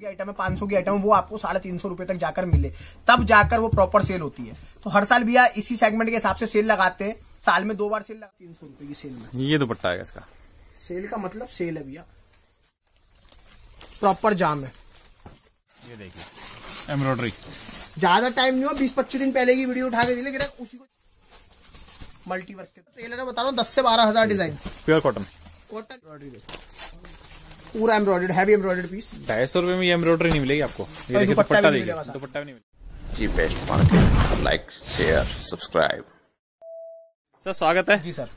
की आइटम है, 500 की आइटम है, वो आपको 350 रुपए तक जाकर मिले, तब जाकर वो प्रॉपर सेल होती है। तो हर साल भैया इसी सेगमेंट के हिसाब से सेल लगाते हैं, साल में 2 बार सेल लगाते हैं 300 रुपए की सेल में। ये दुपट्टा है इसका, सेल का मतलब सेल है भैया, प्रॉपर जाम है। ये देखिए एम्ब्रॉयडरी, ज्यादा टाइम नहीं हो, 20-25 दिन पहले की वीडियो उठा के दिले गिरा उसी को मल्टी वर्क के टेलर है, बता रहा हूँ 10 से 12 हज़ार डिजाइन, प्योर कॉटन एम्ब्रॉयडरी पूरा एम्ब्रॉयडर्ड, हैवी एम्ब्रॉयडर्ड पीस। 250 रुपए में ये एम्ब्रॉयडरी नहीं मिलेगी आपको। ये देखिए दुपट्टा देखिए, दुपट्टा भी नहीं मिलेगा। जी best market, like share subscribe. Sir स्वागत है जी सर।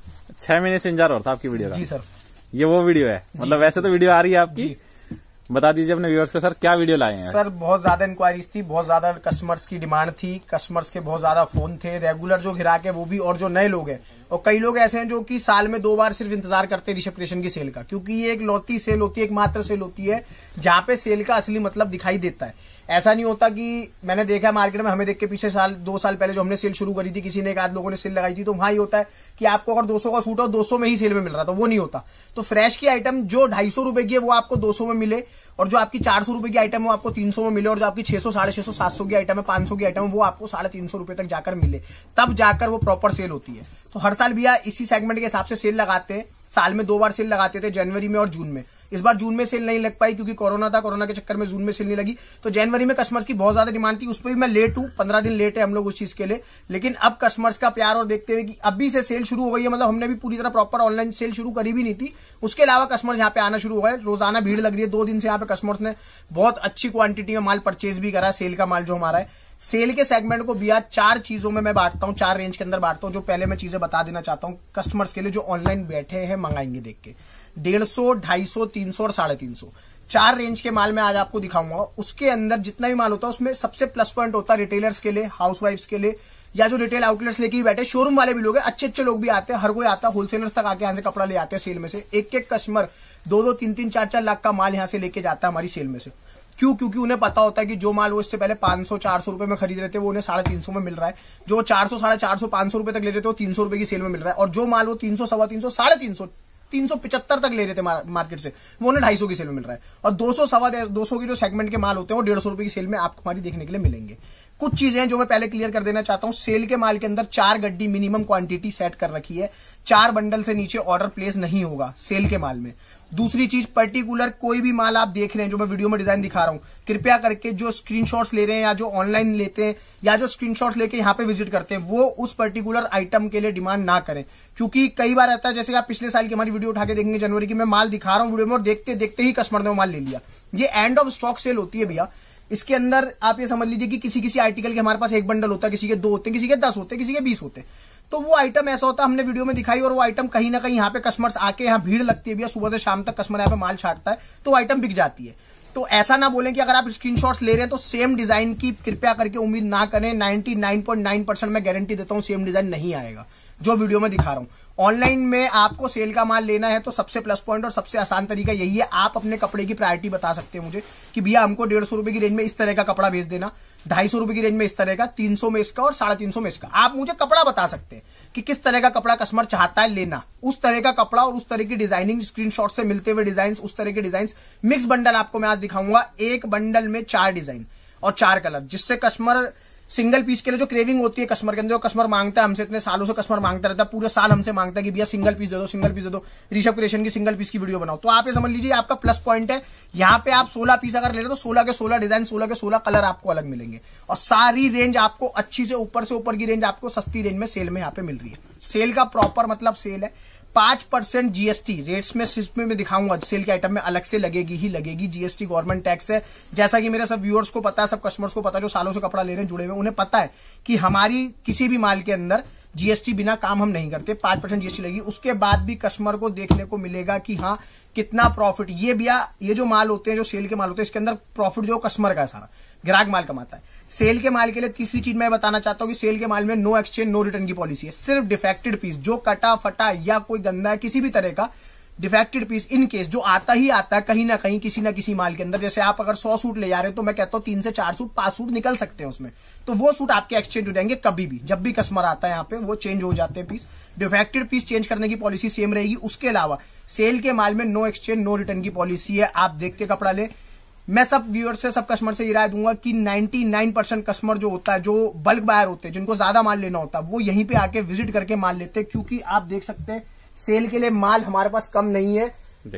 6 महीने से इंतजार हो रहा था आपकी वीडियो का। जी सर। ये वो वीडियो है, मतलब वैसे तो वीडियो आ रही है आपकी, बता दीजिए अपने व्यूअर्स को सर क्या वीडियो लाए हैं। सर बहुत ज्यादा इंक्वायरीज थी, बहुत ज्यादा कस्टमर्स की डिमांड थी, कस्टमर्स के बहुत ज्यादा फोन थे, रेगुलर जो ग्राहक है वो भी, और जो नए लोग हैं, और कई लोग ऐसे हैं जो कि साल में 2 बार सिर्फ इंतजार करते हैं ऋषभ क्रिएशन की सेल का, क्योंकि ये एक लौती सेल होती है, एकमात्र सेल होती है जहाँ पे सेल का असली मतलब दिखाई देता है। ऐसा नहीं होता कि मैंने देखा मार्केट में, हमें देख के पीछे 2 साल पहले जो हमने सेल शुरू करी थी, किसी ने एक आध लोगों ने सेल लगाई थी, तो वहां ही होता है कि आपको अगर 200 का सूट हो 200 में ही सेल में मिल रहा था, वो नहीं होता। तो फ्रेश की आइटम जो 250 रुपए की है वो आपको 200 में मिले, और जो आपकी 400 रुपए की आइटम है वो आपको 300 में मिले, और जो आपकी 600, 650, 700 की आइटम है, 500 की आइटम है, वो आपको 350 रुपए तक जाकर मिले, तब जाकर वो प्रॉपर सेल होती है। तो हर साल भैया इसी सेगमेंट के हिसाब से सेल लगाते हैं, साल में 2 बार सेल लगाते थे, जनवरी में और जून में। इस बार जून में सेल नहीं लग पाई क्योंकि कोरोना था, कोरोना के चक्कर में जून में सेल नहीं लगी। तो जनवरी में कस्टमर्स की बहुत ज्यादा डिमांड थी, उस पर भी मैं लेट हूँ, 15 दिन लेट है हम लोग उस चीज के लिए। लेकिन अब कस्टमर्स का प्यार और देखते हुए कि अभी से सेल शुरू हो गई है, मतलब हमने भी पूरी तरह प्रॉपर ऑनलाइन सेल शुरू करी भी नहीं थी, उसके अलावा कस्टमर्स यहाँ पे आना शुरू हो गए, रोजाना भीड़ लग रही है। 2 दिन से यहाँ पे कस्टमर्स ने बहुत अच्छी क्वांटिटी में माल परचेज भी करा, सेल का माल जो हमारा है। सेल के सेगमेंट को भैया 4 चीजों में मैं बांटता हूँ, 4 रेंज के अंदर बांटता हूँ। जो पहले मैं चीजें बता देना चाहता हूँ कस्टमर्स के लिए जो ऑनलाइन बैठे हैं मंगाएंगे देख के, 150, 250, 300 और 350, 4 रेंज के माल मैं आज आपको दिखाऊंगा। उसके अंदर जितना भी माल होता है उसमें सबसे प्लस पॉइंट होता है रिटेलर्स के लिए, हाउसवाइफ्स के लिए, या जो रिटेल आउटलेट्स लेके ही बैठे, शोरूम वाले भी लोग हैं, अच्छे अच्छे लोग भी आते हैं, हर कोई आता है, होलसेलर्स तक आके यहाँ से कपड़ा ले आते हैं सेल में से। एक कस्टमर 2-2, 3-3, 4-4 लाख का माल यहाँ से लेके जाता है हमारी सेल में से। क्यों? क्योंकि उन्हें पता होता है कि जो माल वो इससे पहले 500-400 रुपए में खरीद रहे थे वो उन्हें 350 में मिल रहा है, जो 400, 450, 500 रुपए तक ले रहे थे वो 300 रुपए की सेल में मिल रहा है, और जो माल वो 300, 350, 350, 375 तक ले रहे थे मार्केट से, वो उन्हें 250 की सेल में मिल रहा है। और 200 की जो सेगमेंट के माल होते हैं वो 150 रुपए की सेल में आपको हमारी देखने के लिए मिलेंगे। कुछ चीजें जो मैं पहले क्लियर कर देना चाहता हूं, सेल के माल के अंदर 4 गड्डी मिनिमम क्वांटिटी सेट कर रखी है, 4 बंडल से नीचे ऑर्डर प्लेस नहीं होगा सेल के माल में। दूसरी चीज, पर्टिकुलर कोई भी माल आप देख रहे हैं जो मैं वीडियो में डिजाइन दिखा रहा हूं, कृपया करके जो स्क्रीनशॉट्स ले रहे हैं या जो ऑनलाइन लेते हैं या जो स्क्रीनशॉट्स लेके यहाँ पे विजिट करते हैं, वो उस पर्टिकुलर आइटम के लिए डिमांड ना करें। क्योंकि कई बार ऐसा है, जैसे आप पिछले साल की हमारी वीडियो उठा के देखेंगे जनवरी की, मैं माल दिखा रहा हूँ वीडियो में और देखते देखते ही कस्टमर ने वो माल ले लिया। ये एंड ऑफ स्टॉक सेल होती है भैया। इसके अंदर आप ये समझ लीजिए कि किसी आर्टिकल के हमारे पास 1 बंडल होता है, किसी के 2 होते हैं, किसी के 10 होते हैं, किसी के 20 होते हैं। तो वो आइटम ऐसा होता है, हमने वीडियो में दिखाई, और वो आइटम कहीं ना कहीं यहाँ पे कस्टमर्स आके, यहाँ भीड़ लगती है भैया, सुबह से शाम तक कस्टमर यहाँ पे माल छाटता है, तो आइटम बिक जाती है। तो ऐसा ना बोलें कि अगर आप स्क्रीनशॉट्स ले रहे हैं तो सेम डिजाइन की कृपया करके उम्मीद ना करें। 99.9% मैं गारंटी देता हूं सेम डिजाइन नहीं आएगा जो वीडियो में दिखा रहा हूं। ऑनलाइन में आपको सेल का माल लेना है तो सबसे प्लस पॉइंट और सबसे आसान तरीका यही है, आप अपने कपड़े की प्रायोरिटी बता सकते हैं मुझे कि भैया हमको 150 रुपए की रेंज में इस तरह का कपड़ा भेज देना, 250 रुपए की रेंज में इस तरह का, 300 में इसका और 350 में इसका। आप मुझे कपड़ा बता सकते हैं कि किस तरह का कपड़ा कस्टमर चाहता है लेना, उस तरह का कपड़ा और उस तरह की डिजाइनिंग, स्क्रीनशॉट से मिलते हुए डिजाइन, उस तरह के डिजाइन। मिक्स बंडल आपको मैं आज दिखाऊंगा, एक बंडल में 4 डिजाइन और 4 कलर, जिससे कस्टमर सिंगल पीस के लिए जो क्रेविंग होती है कस्टमर के अंदर, जो कस्टमर मांगता है हमसे, इतने सालों से कस्टमर मांगता रहता है, पूरे साल हमसे मांगता है कि भैया सिंगल पीस दे दो, सिंगल पीस दे दो, ऋषभ क्रिएशन की सिंगल पीस की वीडियो बनाओ। तो आप ये समझ लीजिए आपका प्लस पॉइंट है, यहाँ पे आप 16 पीस अगर ले रहे तो 16 के 16 डिजाइन, 16 के 16 कलर आपको अलग मिलेंगे, और सारी रेंज आपको अच्छी से ऊपर की रेंज आपको सस्ती रेंज में सेल में यहाँ पे मिल रही है। सेल का प्रॉपर मतलब सेल है, 5% जीएसटी रेट्स में सिर्फ में दिखाऊंगा, सेल के आइटम में अलग से लगेगी ही लगेगी, जीएसटी गवर्नमेंट टैक्स है। जैसा कि मेरे सब व्यूअर्स को पता है, सब कस्टमर्स को पता है, जो सालों से कपड़ा ले रहे हैं जुड़े हुए, उन्हें पता है कि हमारी किसी भी माल के अंदर जीएसटी बिना काम हम नहीं करते, 5% जीएसटी लगेगी। उसके बाद भी कस्टमर को देखने को मिलेगा कि हाँ कितना प्रॉफिट, ये भैया ये जो माल होते हैं, जो सेल के माल होते हैं, इसके अंदर प्रॉफिट जो कस्टमर का है, सारा ग्राहक माल कमाता है। सेल के माल के लिए तीसरी चीज मैं बताना चाहता हूं कि सेल के माल में नो एक्सचेंज नो रिटर्न की पॉलिसी है। सिर्फ डिफेक्टेड पीस, जो कटा फटा या कोई गंदा है, किसी भी तरह का डिफेक्टेड पीस, इन केस जो आता ही आता है कहीं ना कहीं किसी ना किसी माल के अंदर, जैसे आप अगर 100 सूट ले जा रहे हैं तो मैं कहता हूं 3 से 4 सूट 5 सूट निकल सकते हैं उसमें, तो वो सूट आपके एक्सचेंज हो जाएंगे कभी भी, जब भी कस्टमर आता है यहाँ पे वो चेंज हो जाते हैं पीस। डिफेक्टेड पीस चेंज करने की पॉलिसी सेम रहेगी। उसके अलावा सेल के माल में नो एक्सचेंज नो रिटर्न की पॉलिसी है। आप देख के कपड़ा ले, मैं सब व्यूअर्स से, सब कस्टमर से ये राय दूंगा कि 99% कस्टमर जो होता है, जो बल्क बायर होते हैं, जिनको ज्यादा माल लेना होता है, वो यहीं पे आके विजिट करके माल लेते हैं। क्योंकि आप देख सकते हैं सेल के लिए माल हमारे पास कम नहीं है,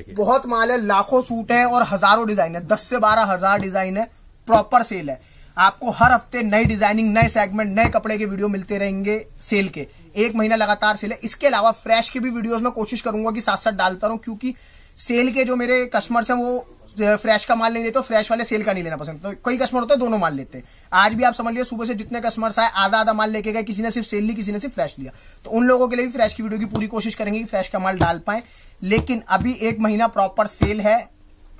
बहुत माल है, लाखों सूट है और हजारों डिजाइन है, 10 से 12 हजार डिजाइन है। प्रॉपर सेल है, आपको हर हफ्ते नई डिजाइनिंग, नए सेगमेंट, नए कपड़े के वीडियो मिलते रहेंगे सेल के। 1 महीना लगातार सेल है। इसके अलावा फ्रेश के भी वीडियोस में कोशिश करूंगा कि साथ साथ डालता रहूं, क्योंकि सेल के जो मेरे कस्टमर्स हैं वो फ्रेश का माल नहीं लेते, फ्रेश वाले सेल का नहीं लेना पसंद। तो कई कस्टमर होते हैं दोनों माल लेते हैं। आज भी आप समझ लिया सुबह से जितने कस्टमर्स आए, आधा आधा माल लेके गए, किसी ने सिर्फ सेल ली, किसी ने सिर्फ फ्रेश लिया। तो उन लोगों के लिए भी फ्रेश की वीडियो की पूरी कोशिश करेंगे कि फ्रेश का माल डाल पाए। लेकिन अभी 1 महीना प्रॉपर सेल है,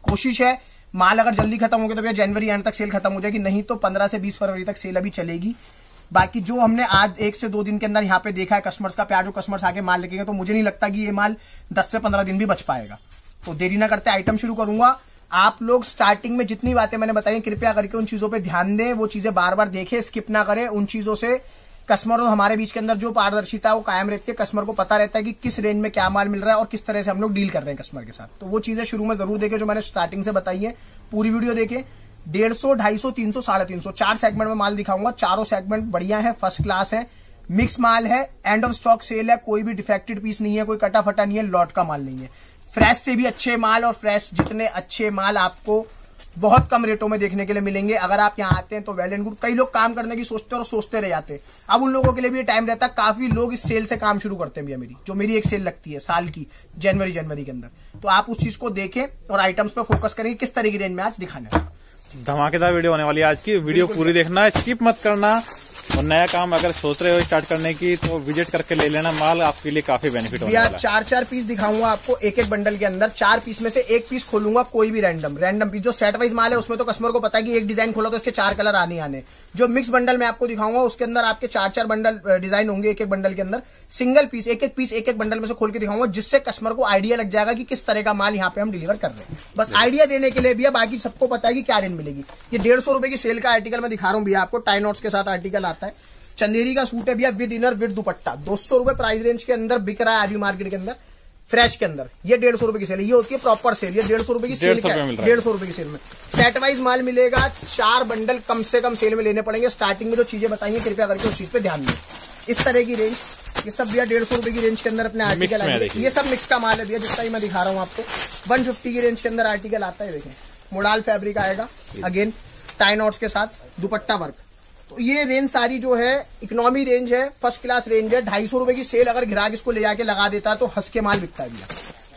कोशिश है। माल अगर जल्दी खत्म हो गया तो भैया जनवरी एंड तक सेल खत्म हो जाएगी, नहीं तो 15 से 20 फरवरी तक सेल अभी चलेगी। बाकी जो हमने आज 1 से 2 दिन के अंदर यहाँ पे देखा है कस्टमर्स का प्यार, जो कस्टमर्स आके माल लेके गए, तो मुझे नहीं लगता कि ये माल 10 से 15 दिन भी बच पाएगा। तो देरी ना करते आइटम शुरू करूंगा। आप लोग स्टार्टिंग में जितनी बातें मैंने बताई, कृपया करके उन चीजों पे ध्यान दें, वो चीजें बार बार देखें, स्किप ना करें। उन चीजों से कस्टमर और हमारे बीच के अंदर जो पारदर्शिता है वो कायम रहती है। कस्टमर को पता रहता है कि किस रेंज में क्या माल मिल रहा है और किस तरह से हम लोग डील कर रहे हैं कस्टमर के साथ। तो वो चीजें शुरू में जरूर देखें जो मैंने स्टार्टिंग से बताई है। पूरी वीडियो देखें। 150, 250, 300, 350 4 सेगमेंट में माल दिखाऊंगा। चारों सेगमेंट बढ़िया है, फर्स्ट क्लास है, मिक्स माल है, एंड ऑफ स्टॉक सेल है, कोई भी डिफेक्टेड पीस नहीं है, कोई कटा फटा नहीं है, लॉट का माल नहीं है। फ्रेश से भी अच्छे माल, और फ्रेश जितने अच्छे माल आपको बहुत कम रेटों में देखने के लिए मिलेंगे। अगर आप यहाँ आते हैं तो वेल एंड गुड। कई लोग काम करने की सोचते हैं और सोचते रह जाते हैं। अब उन लोगों के लिए भी टाइम रहता है। काफी लोग इस सेल से काम शुरू करते हैं भैया। मेरी एक सेल लगती है साल की, जनवरी के अंदर। तो आप उस चीज को देखें और आइटम्स पे फोकस करेंगे किस तरह की रेंज में आज दिखाने वाला। धमाकेदार वीडियो होने वाली है आज की। वीडियो पूरी देखना, स्किप मत करना। और नया काम अगर सोच रहे हो स्टार्ट करने की तो विजिट करके ले लेना माल, आपके लिए काफी बेनिफिट होने वाला है। 4 पीस दिखाऊंगा आपको एक बंडल के अंदर। 4 पीस में से 1 पीस खोलूंगा, कोई भी रैंडम पीस। जो सेट वाइज माल है उसमें तो कस्टमर को पता है कि एक डिजाइन खोला तो इसके 4 कलर आने। जो मिक्स बंडल में आपको दिखाऊंगा उसके अंदर आपके 4 बंडल डिजाइन होंगे एक बंडल के अंदर। सिंगल पीस एक बंडल में से खोल के दिखाऊंगा, जिससे कस्टमर को आइडिया लग जाएगा कि किस तरह का माल यहाँ पे हम डिलीवर कर रहे हैं। बस आइडिया देने के लिए भैया, बाकी सबको पता है कि क्या रेंज मिलेगी। ये 150 रुपए की सेल का आर्टिकल मैं दिखा रहा हूँ भैया आपको। टाई नॉट्स के साथ आर्टिकल आता है। चंदेरी का सूट है भैया, विद इनर विद दुपट्टा। 200 रुपए प्राइस रेंज के अंदर बिक रहा है आरवी मार्केट के अंदर, फ्रेश के अंदर। ये 150 रुपए की सेल है, ये होती है प्रॉपर सेल। ये 150 रुपए की सेल, 150 रुपए की सेल में सेट वाइज माल मिलेगा। 4 बंडल कम से कम सेल में लेने पड़ेंगे। स्टार्टिंग में जो चीजें बताइए कृपया करके उस चीज पे ध्यान दें। इस तरह की रेंज, ये सब भैया 150 रुपए की रेंज के अंदर अपने आर्टिकल आएंगे। ये सब मिक्स का माल है भैया, जितना ही मैं दिखा रहा हूँ आपको। 150 की रेंज के अंदर आर्टिकल आता है। देखें, मोडाल फैब्रिक आएगा, अगेन टाई नॉट्स के साथ दुपट्टा वर्क। तो ये रेंज सारी जो है इकोनॉमी रेंज है, फर्स्ट क्लास रेंज है। 250 रुपए की सेल अगर ग्राहक इसको ले जाके लगा देता है तो हंस के माल बिकता है भैया।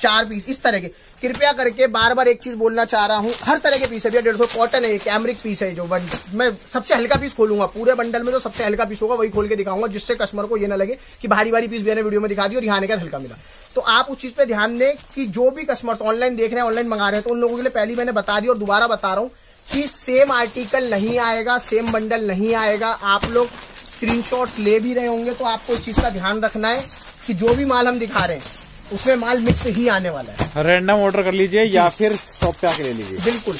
4 पीस इस तरह के। कृपया करके बार बार एक चीज बोलना चाह रहा हूँ, हर तरह के पीस है भैया। 150 कॉटन है, कैमरिक पीस है। जो मैं सबसे हल्का पीस खोलूंगा पूरे बंडल में, जो सबसे हल्का पीस होगा वही खोल के दिखाऊंगा, जिससे कस्टमर को ये ना लगे कि भारी पीस मैंने वीडियो में दिखा दी और यहाँ का हल्का मिला। तो आप उस चीज पे ध्यान दें कि जो भी कस्टमर्स ऑनलाइन देख रहे हैं, ऑनलाइन मंगा रहे हैं, तो उन लोगों के लिए पहले मैंने बता दी और दोबारा बता रहा हूँ कि सेम आर्टिकल नहीं आएगा, सेम बंडल नहीं आएगा। आप लोग स्क्रीनशॉट्स ले भी रहे होंगे तो आपको इस चीज का ध्यान रखना है कि जो भी माल हम दिखा रहे हैं उसमें माल मिक्स ही आने वाला है। रैंडम ऑर्डर कर लीजिए या फिर शॉप पे आके ले लीजिए। बिल्कुल।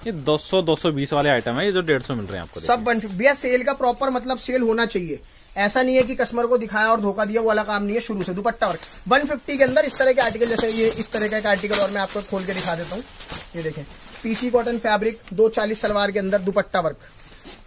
ये 200-220 वाले आइटम है, ये जो 150 मिल रहे हैं आपको। सब भैया सेल का प्रॉपर मतलब सेल होना चाहिए। ऐसा नहीं है कि कस्टमर को दिखाया और धोखा दिया, वो वाला काम नहीं है। शुरू से दुपट्टा वर्क 150 के अंदर इस तरह के आर्टिकल, जैसे ये इस तरह का एक आर्टिकल और मैं आपको खोल के दिखा देता हूँ। ये देखें, पीसी कॉटन फैब्रिक, 240 सलवार के अंदर दुपट्टा वर्क।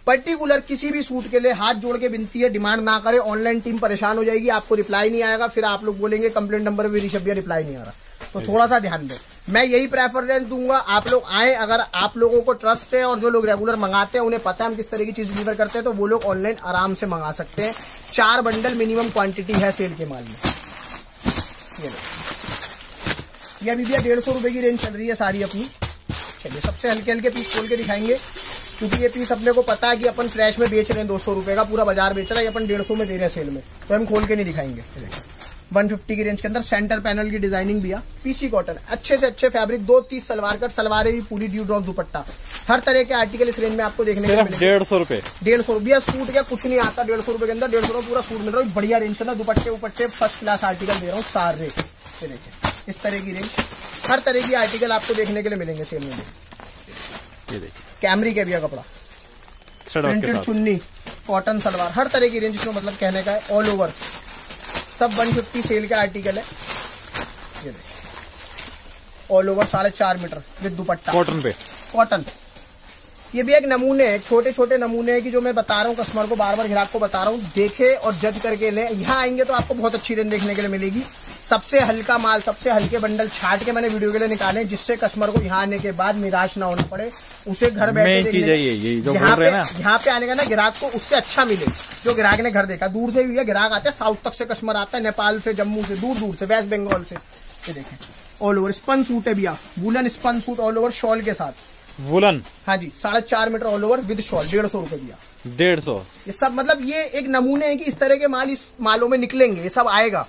पर्टिकुलर किसी भी सूट के लिए हाथ जोड़ के विनती है, डिमांड ना करें। ऑनलाइन टीम परेशान हो जाएगी, आपको रिप्लाई नहीं आएगा, फिर आप लोग बोलेंगे कंप्लेंट नंबर पे ऋषभ भैया रिप्लाई नहीं आ रहा। तो थोड़ा सा ध्यान दें। मैं यही प्रेफरेंस दूंगा, आप लोग आए। अगर आप लोगों को ट्रस्ट है और जो लोग रेगुलर मंगाते हैं उन्हें पता है हम किस तरह की चीज डिलीवर करते हैं, तो वो लोग ऑनलाइन आराम से मंगा सकते हैं। 4 बंडल मिनिमम क्वांटिटी है सेल के माल में। ये अभी भैया 150 रुपए की रेंज चल रही है सारी अपनी। चलिए सबसे हल्के पीस खोल के दिखाएंगे, क्योंकि ये पीस अपने को पता है कि अपन फ्रेश में बेच रहे हैं 200 रुपए का, पूरा बाजार बेच रहा है, ये अपन 150 में दे रहे हैं सेल में, तो हम खोल के नहीं दिखाएंगे। 150 की रेंज के अंदर सेंटर पैनल की डिजाइनिंग भी है। पीसी कॉटन, अच्छे से अच्छे फैब्रिक, 230 सलवार कट, सलवारें भी पूरी ड्यू ड्रॉप दुपट्टा। हर तरह के आर्टिकल इस रेंज में आपको देखने को मिलेंगे। 150 रुपए, 150 रुपया सूट क्या कुछ नहीं आता 150 रुपए के अंदर। 150 रुपए पूरा सूट मिल रहा है, बढ़िया रेंज के अंदर। दुपट्टे उपट्टे फर्स्ट क्लास आर्टिकल दे रहा हूँ सारे। ये देखिए इस तरह की रेंज, हर तरह की आर्टिकल आपको देखने के लिए मिलेंगे सेल में। ये देखिए कैमरी के भैया कपड़ा, प्रिंटेड चुन्नी, कॉटन सलवार, हर तरह की रेंज इसमें मतलब कहने का है। ऑल ओवर सब 150 सेल का आर्टिकल है। ये देखिए all over 4.5 metre with dupatta, cotton पे कॉटन। ये भी एक नमूने है, छोटे छोटे नमूने हैं कि जो मैं बता रहा हूँ कस्टमर को, बार बार ग्राहक को बता रहा हूँ, देखे और जज करके लें। यहाँ आएंगे तो आपको बहुत अच्छी रेंज देखने के लिए मिलेगी। सबसे हल्का माल, सबसे हल्के बंडल छाट के मैंने वीडियो के लिए निकाले, जिससे कस्टमर को यहाँ आने के बाद निराश ना होना पड़े, उसे घर बैठे यहाँ पे आने का ना ग्राहक को उससे अच्छा मिले जो ग्राहक ने घर देखा। दूर से भी ग्राहक आते हैं, साउथ तक से कस्टमर आता है, नेपाल से, जम्मू से, दूर दूर से, वेस्ट बंगाल से। ये देखें ऑल ओवर स्पन सूट है भैया, woollen spun suit all over shawl के साथ। वुलन, हाँ जी, 4.5 metre all over with shawl, 150 रुपए भैया। 150। ये सब मतलब ये एक नमूने है कि इस तरह के माल इस मालों में निकलेंगे, ये सब आएगा।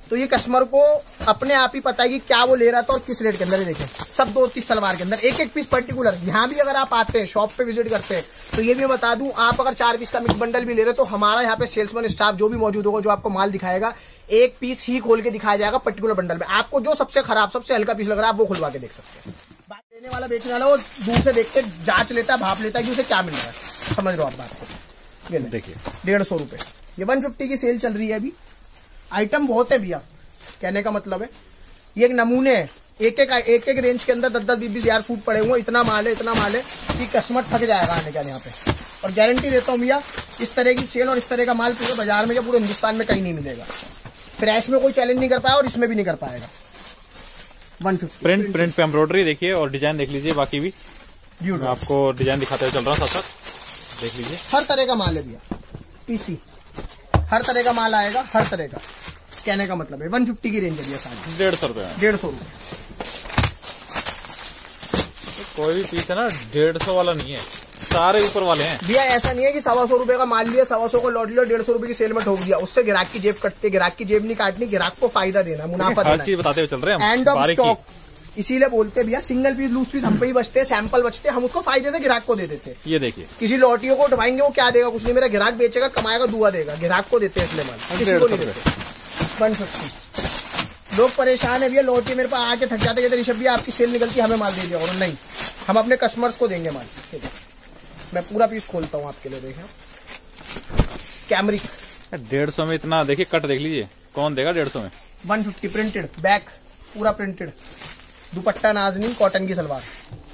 तो ये कस्टमर को अपने आप ही पता है कि क्या वो ले रहा था और किस रेट के अंदर। देखें सब 2-3 सलवार के अंदर एक एक पीस पर्टिकुलर। यहाँ भी अगर आप आते हैं शॉप पे विजिट करते हैं तो ये भी मैं बता दूं, आप अगर 4 पीस का मिक्स बंडल भी ले रहे हो तो हमारा यहाँ पे सेल्समैन स्टाफ जो भी मौजूद होगा, जो आपको माल दिखाएगा, एक पीस ही खोल के दिखाया जाएगा पर्टिकुलर बंडल में। आपको जो सबसे खराब, सबसे हल्का पीस लग रहा है आप वो खुलवा के देख सकते हैं। लेने वाला, बेचने वाला वो दूर से देख के जांच लेता है, भाप लेता है कि उसे क्या मिल रहा है। समझ लो आप बात को। ये देखिए 150 रुपए, ये 150 की सेल चल रही है अभी। आइटम बहुत है भैया, कहने का मतलब है ये एक नमूने है। एक एक रेंज के अंदर 10-20 हजार सूट पड़े हुए। इतना माल है कि कस्टमर थक जाएगा आने का यहाँ पे। और गारंटी देता हूँ भैया, इस तरह की सेल और इस तरह का माल पूरे बाजार में, पूरे हिंदुस्तान में कहीं नहीं मिलेगा। फ्रेश में कोई चैलेंज नहीं कर पाया और इसमें भी नहीं कर पाएगा। 150 प्रिंट पे एम्ब्रॉयडरी देखिए और डिजाइन देख लीजिए। बाकी भी मैं आपको डिजाइन दिखाते हुए चल रहा हूँ, साथ साथ देख लीजिए। हर तरह का माल है भैया, पीसी हर तरह का माल आएगा, हर तरह का। कहने का मतलब है 150 की रेंज है भैया, सारी 150 रुपए। 150 रुपए कोई भी पीस है ना 150 वाला नहीं है, सारे ऊपर वाले हैं भैया। ऐसा नहीं है कि 125 रुपए का माल लिया, 125 को लौट लिया, 150 रुपए की सेल में ठोक दिया। उससे ग्राहक की जेब कटती है। ग्राहक की जेब नहीं काटनी, ग्राहक को फायदा देना, मुनाफा देना। हर चीज बताते हुए चल रहे हैं। एंड ऑफ स्टॉक, इसीलिए बोलते भैया सिंगल पीस लूज पीस हम पे ही बचते हैं, सैंपल बचते हैं, हम उसको फायदे से ग्राहक को दे देते हैं। ये देखिए, किसी लौटियों को उठवाएंगे वो क्या देगा, कुछ नहीं। मेरा ग्राहक बेचेगा, कमाएगा, दुआ देगा। ग्राहक को देते हैं इसलिए माल, किसी को नहीं देते। 150 लोग परेशान है भैया, लौटी मेरे पास आके थक जाते, कहते ऋषभ भैया आपकी सेल निकलती है, हमें माल दे दिया। और नहीं, हम अपने कस्टमर्स को देंगे माल। मैं पूरा पीस खोलता हूँ आपके लिए, देखें कैमरिक। 150 में इतना देखिए, कट देख लीजिए, कौन देगा 150 में। 150 प्रिंटेड बैक, पूरा प्रिंटेड, दुपट्टा नाज़नीन, कॉटन की सलवार,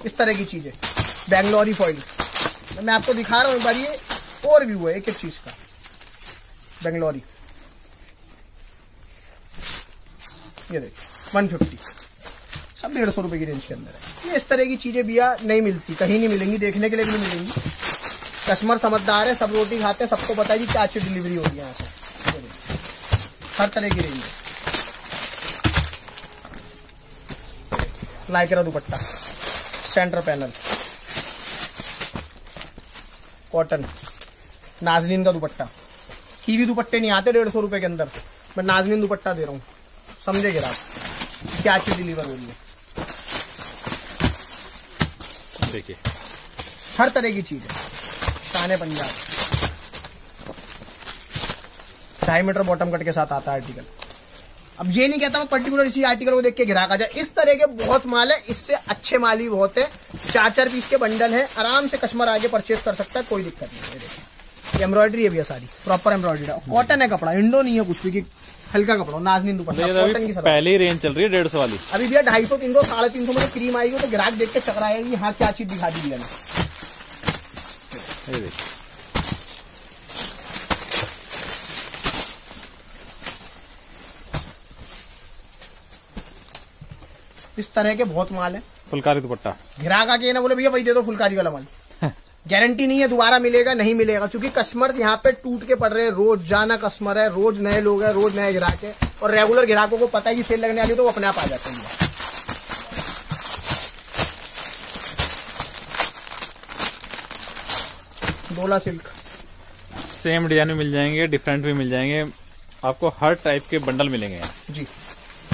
इस तरह की चीजें। बेंगलोरी फॉइल मैं आपको दिखा रहा हूँ एक बार, ये और व्यू है एक एक चीज का। बेंगलोरी, ये देखिए 150, सब 150 रुपए की रेंज के अंदर है। ये इस तरह की चीजें भैया नहीं मिलती, कहीं नहीं मिलेंगी, देखने के लिए भी नहीं मिलेंगी। कस्टमर समझदार है, सब रोटी खाते हैं, सबको पता है कि क्या अच्छी डिलीवरी होगी यहाँ से। हर तरह की रेंज है। लाइक्रा दुपट्टा, सेंटर पैनल, कॉटन, नाज़नीन का दुपट्टा। कीवी दुपट्टे नहीं आते 150 रुपए के अंदर, मैं नाज़नीन दुपट्टा दे रहा हूँ। समझेगे आप क्या चीज डिलीवर हो रही है। देखिए हर तरह की चीज है। शान पंजाब 2.5 मीटर बॉटम कट के साथ आता है आर्टिकल। अब ये नहीं कहता मैं पर्टिकुलर इसी आर्टिकल को देख के ग्राहक आ जाए, इस तरह के बहुत माल है, इससे अच्छे माल भी बहुत है। 4-4 पीस के बंडल है, आराम से कस्टमर आगे परचेस कर सकता है, कोई दिक्कत नहीं है। देखिए एम्ब्रॉयडरी है भैया, सारी प्रॉपर एम्ब्रॉयडरी है, कॉटन है कपड़ा, इंडो नहीं है कुछ भी, कि हल्का कपड़ा। नाज़नीन दुपट्टा, कॉटन की सलवार। पहली रेंज चल रही है 150 वाली। अभी भैया 250, 300, 350 में क्रीम आएगी तो ग्राहक देख के चकराएगा कि हाँ क्या चीज दिखा दी भैया ने। इस तरह के बहुत माल है। फुलकारी दुपट्टा, ग्राहक आके ना बोले भैया भाई दे दो फुलकारी वाला माल, गारंटी नहीं है दोबारा मिलेगा नहीं मिलेगा, क्योंकि कस्टमर्स यहाँ पे टूट के पड़ रहे हैं। रोज जाना कस्टमर है, रोज नए लोग हैं, रोज नए ग्राहक है, और रेगुलर ग्राहकों को पता है कि सेल लगने वाली है तो वो अपने आप आ जाते हैं। डोला सिल्क, सेम डिजाइन में मिल जाएंगे, डिफरेंट भी मिल जाएंगे, आपको हर टाइप के बंडल मिलेंगे जी।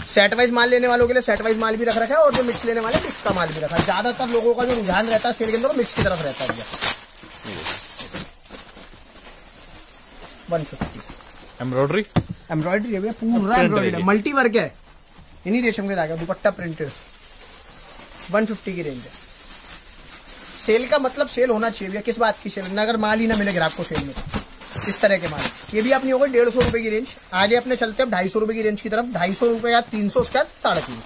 सेट वाइज माल लेने वालों के लिए सेट वाइज माल भी रख रखा है, और जो मिक्स लेने वाले मिक्स का माल भी रखा है। ज्यादातर लोगों का जो रुझान रहता है सेल के अंदर मिक्स की तरफ रहता है। 150 एम्ब्रॉयडरी है भैया, पूरा एम्ब्रॉयडरी है, मल्टी वर्क है, इन्हीं रेशम के धागे, दुपट्टा प्रिंटेड। 150 की रेंज है। सेल का मतलब सेल होना चाहिए भैया, किस बात की सेल, अगर माल ही ना मिले ग्राहक को सेल में। इस तरह के माल, ये भी अपनी हो गई 150 रुपए की रेंज। आगे अपने चलते हैं 250 रुपए की रेंज की तरफ, 250 रुपए या 300, उसके बाद 350।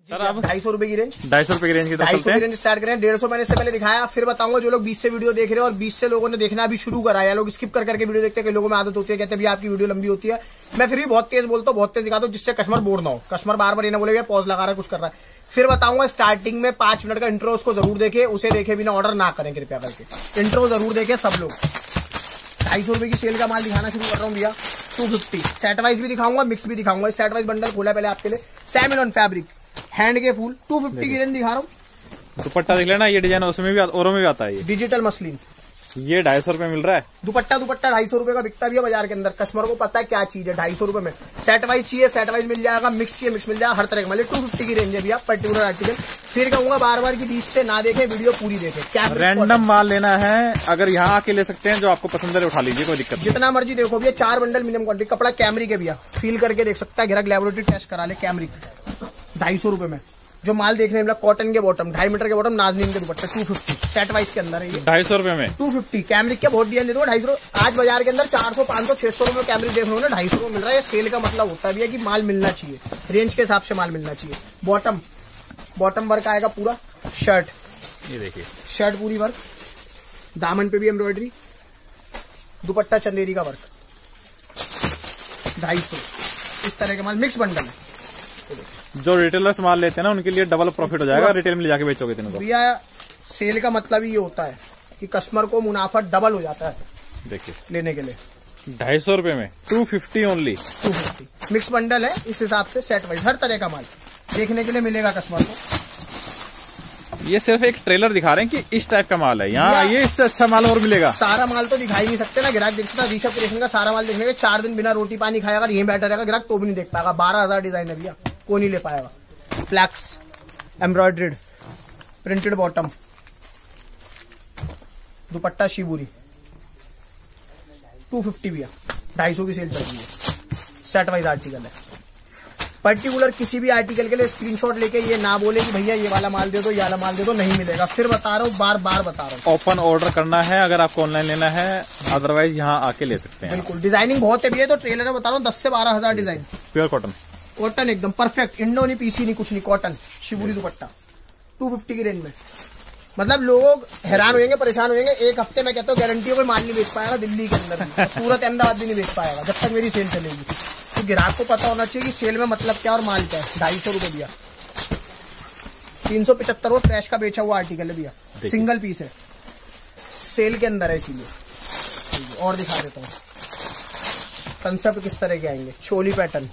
सर अब 250 रुपए की रेंज, 250 रुपए की रेंज की 250 की रेंज स्टार्ट करें। 150 मैंने इससे पहले दिखाया, फिर बताऊंगा जो लोग 20 से वीडियो देख रहे हैं और 20 से लोगों ने देखना अभी शुरू करा है, लोग स्किप करके वीडियो देखते हैं, लोगों में आदत होती है, कहते हैं भैया आपकी वीडियो लंबी होती है। मैं फिर भी बहुत तेज बोलता हूँ, बहुत तेज दिखाता हूँ, जिससे कस्टमर बोर ना हो, कस्टमर बार बार ये ना बोले पॉज लगा रहा है कुछ कर रहा है। फिर बताऊंगा स्टार्टिंग में 5 मिनट का इंट्रो, उसको जरूर देखे, उसे देखे बिना ऑर्डर ना करें कृपया करके, इंट्रो जरूर देखे सब लोग। 250 रुपए की सेल का माल दिखाना शुरू कर रहा हूँ भैया। 250 सेट वाइज भी दिखाऊंगा, मिक्स भी दिखाऊंगा। सेट वाइज बंडल खोला पहले आपके लिए, सैमिनॉन फैब्रिक हैंड के फूल 250 की रेंज दिखा रहा हूँ। दुपट्टा देख लेना, ये डिजाइन उसमें भी औरों में भी आता है। ये डिजिटल मसलिन, ये 250 रुपए मिल रहा है। दुपट्टा 250 रुपए का बिकता भी है बाजार के अंदर, कस्टमर को पता है क्या चीज है। 250 रुपए में सेट वाइज चाहिए, सेट वाइज मिल जाएगा, मिक्स चाहिए मिक्स मिल जाएगा, हर तरह का। मतलब 250 की रेंज है भैया पर्टिकुलर आर्टिकल। फिर कहूंगा बार बार की 20 से ना देखे, वीडियो पूरी देखे। क्या रैंडम माल लेना है, अगर यहाँ आके ले सकते हैं, जो आपको पसंद है उठा लीजिए, कोई दिक्कत नहीं। जितना मर्जी देखो भैया, 4 बंडल मिनिमम क्वांटिटी। कपड़ा कैमरिक है भैया, फील करके देख सकता है, ग्राहक लैबोरेटरी टेस्ट करा ले। कैमरिक 250 रुपए में जो माल देखने में, कॉटन के बॉटम 2.5 मीटर के बॉटम, नाजनीन के दुपट्टे 250 सेट वाइज के अंदर है ये। 250 रुपए में 250 कैमरिक के बहुत डिजाइन दे दो 250। आज बाजार के अंदर 400 500 600 रुपए कैमरिक देख रहे हो ना, 250 रुपए मिल रहा है। ये सेल का मतलब होता है कि माल मिलना चाहिए, रेंज के हिसाब से माल मिलना चाहिए। बॉटम वर्क आएगा पूरा, शर्ट ये देखिए, शर्ट पूरी वर्क, दामन पे भी एम्ब्रॉयडरी, दुपट्टा चंदेरी का वर्क, 250 इस तरह का माल मिक्स बंडल है। जो रिटेलर्स माल लेते हैं ना, उनके लिए डबल प्रॉफिट हो जाएगा, रिटेल में ले जाके बेचोगे तो भैया। सेल का मतलब ये होता है कि कस्टमर को मुनाफा डबल हो जाता है देखिए लेने के लिए। 250 रुपए में 250 ओनली। 250 मिक्स बंडल है, इस हिसाब से सेट वाइज हर तरह का माल देखने के लिए मिलेगा कस्टमर को। ये सिर्फ एक ट्रेलर दिखा रहे हैं कि इस टाइप का माल है, यहाँ ये इससे अच्छा माल और मिलेगा। सारा माल तो दिखा ही नहीं सकते ना, ग्राहक देख सकता है। ऋषभ क्रिएशन का सारा माल देखने के 4 दिन बिना रोटी पानी खाएगा, यहीं बैठा रहेगा ग्राहक तो भी नहीं देख पाएगा। 12,000 डिजाइन है भैया, कोई नहीं ले पाएगा। फ्लैक्स एम्ब्रॉयड्रीड प्रिंटेड बॉटम, दुपट्टा शिबूरी 250 भैया, 250 की सेल चल रही है। सेट वाइज आर्टिकल है, पर्टिकुलर किसी भी आर्टिकल के लिए स्क्रीनशॉट लेके ये ना बोले कि भैया ये वाला माल दे दो, ये वाला माल दे दो, नहीं मिलेगा। फिर बता रहा हूँ, बार बार बता रहा हूँ। ओपन ऑर्डर करना है अगर आपको ऑनलाइन लेना है, अदरवाइज यहाँ आके ले सकते हैं। बिल्कुल, डिजाइनिंग बहुत है भैया, तो ट्रेलर में बता रहा हूँ 10 से 12,000 डिजाइन। प्योर कॉटन, कॉटन एकदम परफेक्ट, इंडो नहीं, पीसी नहीं, कुछ नहीं, कॉटन शिबूरी दुपट्टा 250 की रेंज में। मतलब लोग हैरान होंगे, परेशान होंगे। एक हफ्ते में कहता हूँ गारंटी कोई माल नहीं बेच पाएगा दिल्ली के अंदर, सूरत अहमदाबाद भी नहीं बेच पाएगा जब तक मेरी सेल चलेगी। तो ग्राहक को पता होना चाहिए कि सेल में मतलब क्या और माल क्या है। 250 रुपए भैया, 375 वो फ्रेश का बेचा हुआ आर्टिकल है भैया, सिंगल पीस है, सेल के अंदर है इसीलिए। और दिखा देता हूँ कंसेप्ट किस तरह के आएंगे। चोली पैटर्न,